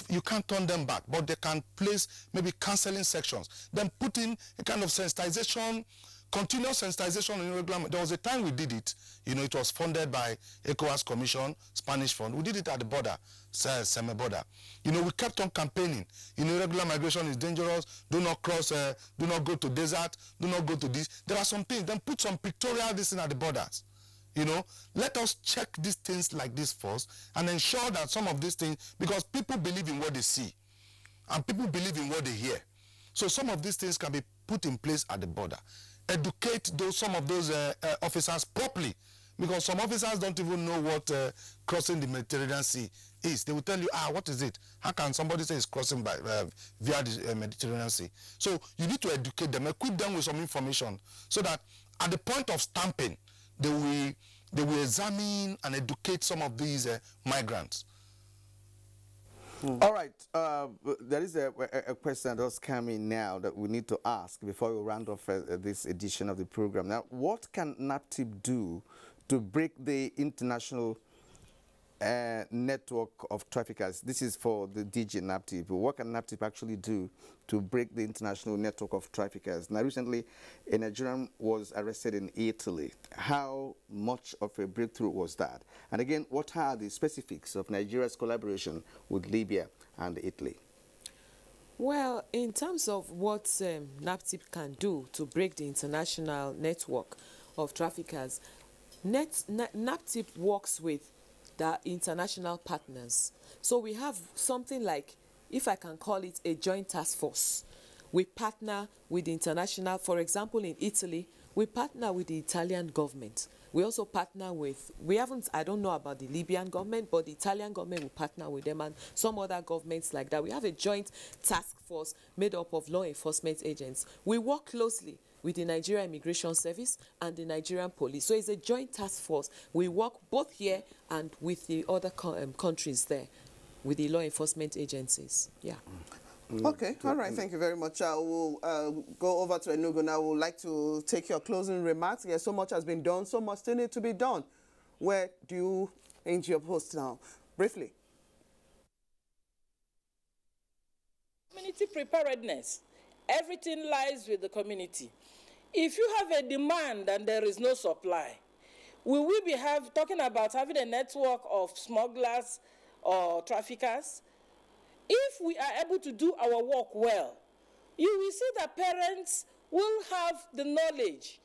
You can't turn them back, but they can place maybe counseling sections. Then put in a kind of sensitization, continuous sensitization in regular. There was a time we did it. It was funded by ECOWAS Commission, Spanish Fund. We did it at the border, semi-border. We kept on campaigning. Irregular migration is dangerous. Do not cross. Do not go to desert. Do not go to this. There are some things. Then put some pictorial this in at the borders. Let us check these things like this first and ensure that some of these things, because people believe in what they see and people believe in what they hear. So some of these things can be put in place at the border. Educate some of those officers properly, Because some officers don't even know what crossing the Mediterranean Sea is. They will tell you, what is it? How can somebody say it's crossing by via the Mediterranean Sea? So you need to educate them, equip them with some information, so that at the point of stamping, they will examine and educate some of these migrants. All right, there is a question that does come in now that we need to ask before we round off this edition of the program. Now, what can NAPTIP do to break the international network of traffickers? This is for the DG NAPTIP. What can NAPTIP actually do to break the international network of traffickers? Now, recently, a Nigerian was arrested in Italy. How much of a breakthrough was that? And again, what are the specifics of Nigeria's collaboration with Libya and Italy? Well, in terms of what NAPTIP can do to break the international network of traffickers, NAPTIP works with the international partners. So we have something like, if I can call it, a joint task force. We partner with the international, for example, in Italy, we partner with the Italian government. We also partner with, I don't know about the Libyan government, but the Italian government will partner with them and some other governments like that. We have a joint task force made up of law enforcement agents. We work closely with the Nigerian Immigration Service and the Nigerian Police. So it's a joint task force. We work both here and with the other countries there, with the law enforcement agencies. Yeah. Okay, all right, thank you very much. I will go over to Enugu now. I would like to take your closing remarks. Yes, so much has been done, so much still need to be done. Where do you end your post now? Briefly. Community preparedness. Everything lies with the community. If you have a demand and there is no supply, will we be talking about having a network of smugglers or traffickers? If we are able to do our work well, you will see that parents will have the knowledge.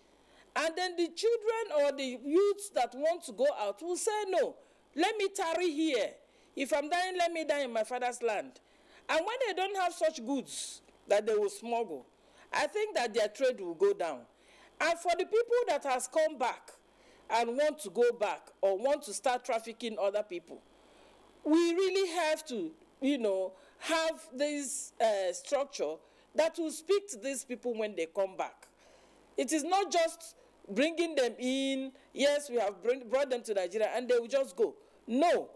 And then the children or the youths that want to go out will say, no, let me tarry here. If I'm dying, let me die in my father's land. And when they don't have such goods that they will smuggle, I think that their trade will go down. And for the people that has come back and want to go back or want to start trafficking other people, we really have to, have this structure that will speak to these people when they come back. It is not just bringing them in, yes, we have brought them to Nigeria and they will just go. No.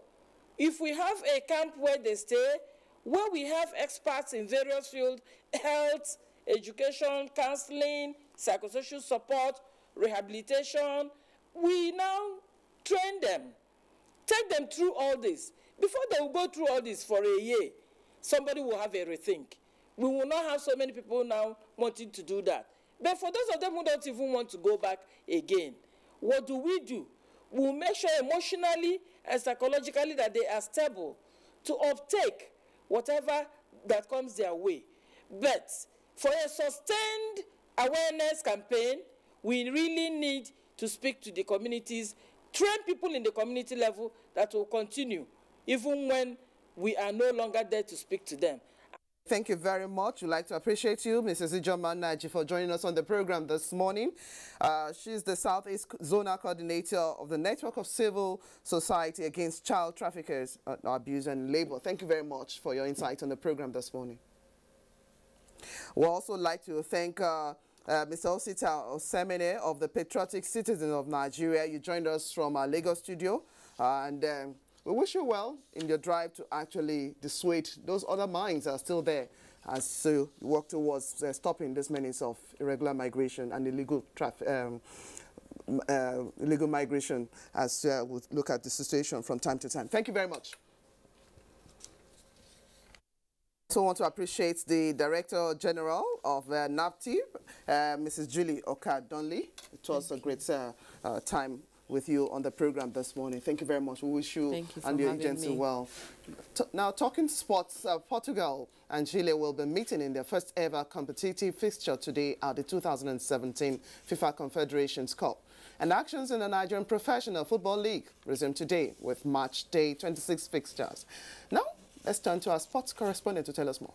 If we have a camp where they stay, where we have experts in various fields, health, education, counseling, psychosocial support, rehabilitation, we now train them, take them through all this. Before they will go through all this for a year, somebody will have a rethink. We will not have so many people now wanting to do that. But for those of them who don't even want to go back again, what do? We'll make sure emotionally and psychologically that they are stable to uptake whatever that comes their way. But for a sustained awareness campaign, we really need to speak to the communities, train people in the community level that will continue, even when we are no longer there to speak to them. Thank you very much. We'd like to appreciate you, Mrs. Ijoma Naji, for joining us on the program this morning. She's the Southeast Zonal Coordinator of the Network of Civil Society Against Child Traffickers, Abuse and Labor. Thank you very much for your insight on the program this morning. We'd also like to thank Mr. Osita Osemene of the Patriotic Citizens of Nigeria. You joined us from our Lagos studio, and we wish you well in your drive to actually dissuade those other minds that are still there as you work towards stopping this menace of irregular migration and illegal migration as we look at the situation from time to time. Thank you very much. I also want to appreciate the Director General of NAPTIP, Mrs. Julie Oka-Donley. It was a great time with you on the program this morning. Thank you very much. We wish you and your agency well. Now, talking sports, Portugal and Chile will be meeting in their first ever competitive fixture today at the 2017 FIFA Confederations Cup. And actions in the Nigerian Professional Football League resume today with match day 26 fixtures. Now, let's turn to our sports correspondent to tell us more.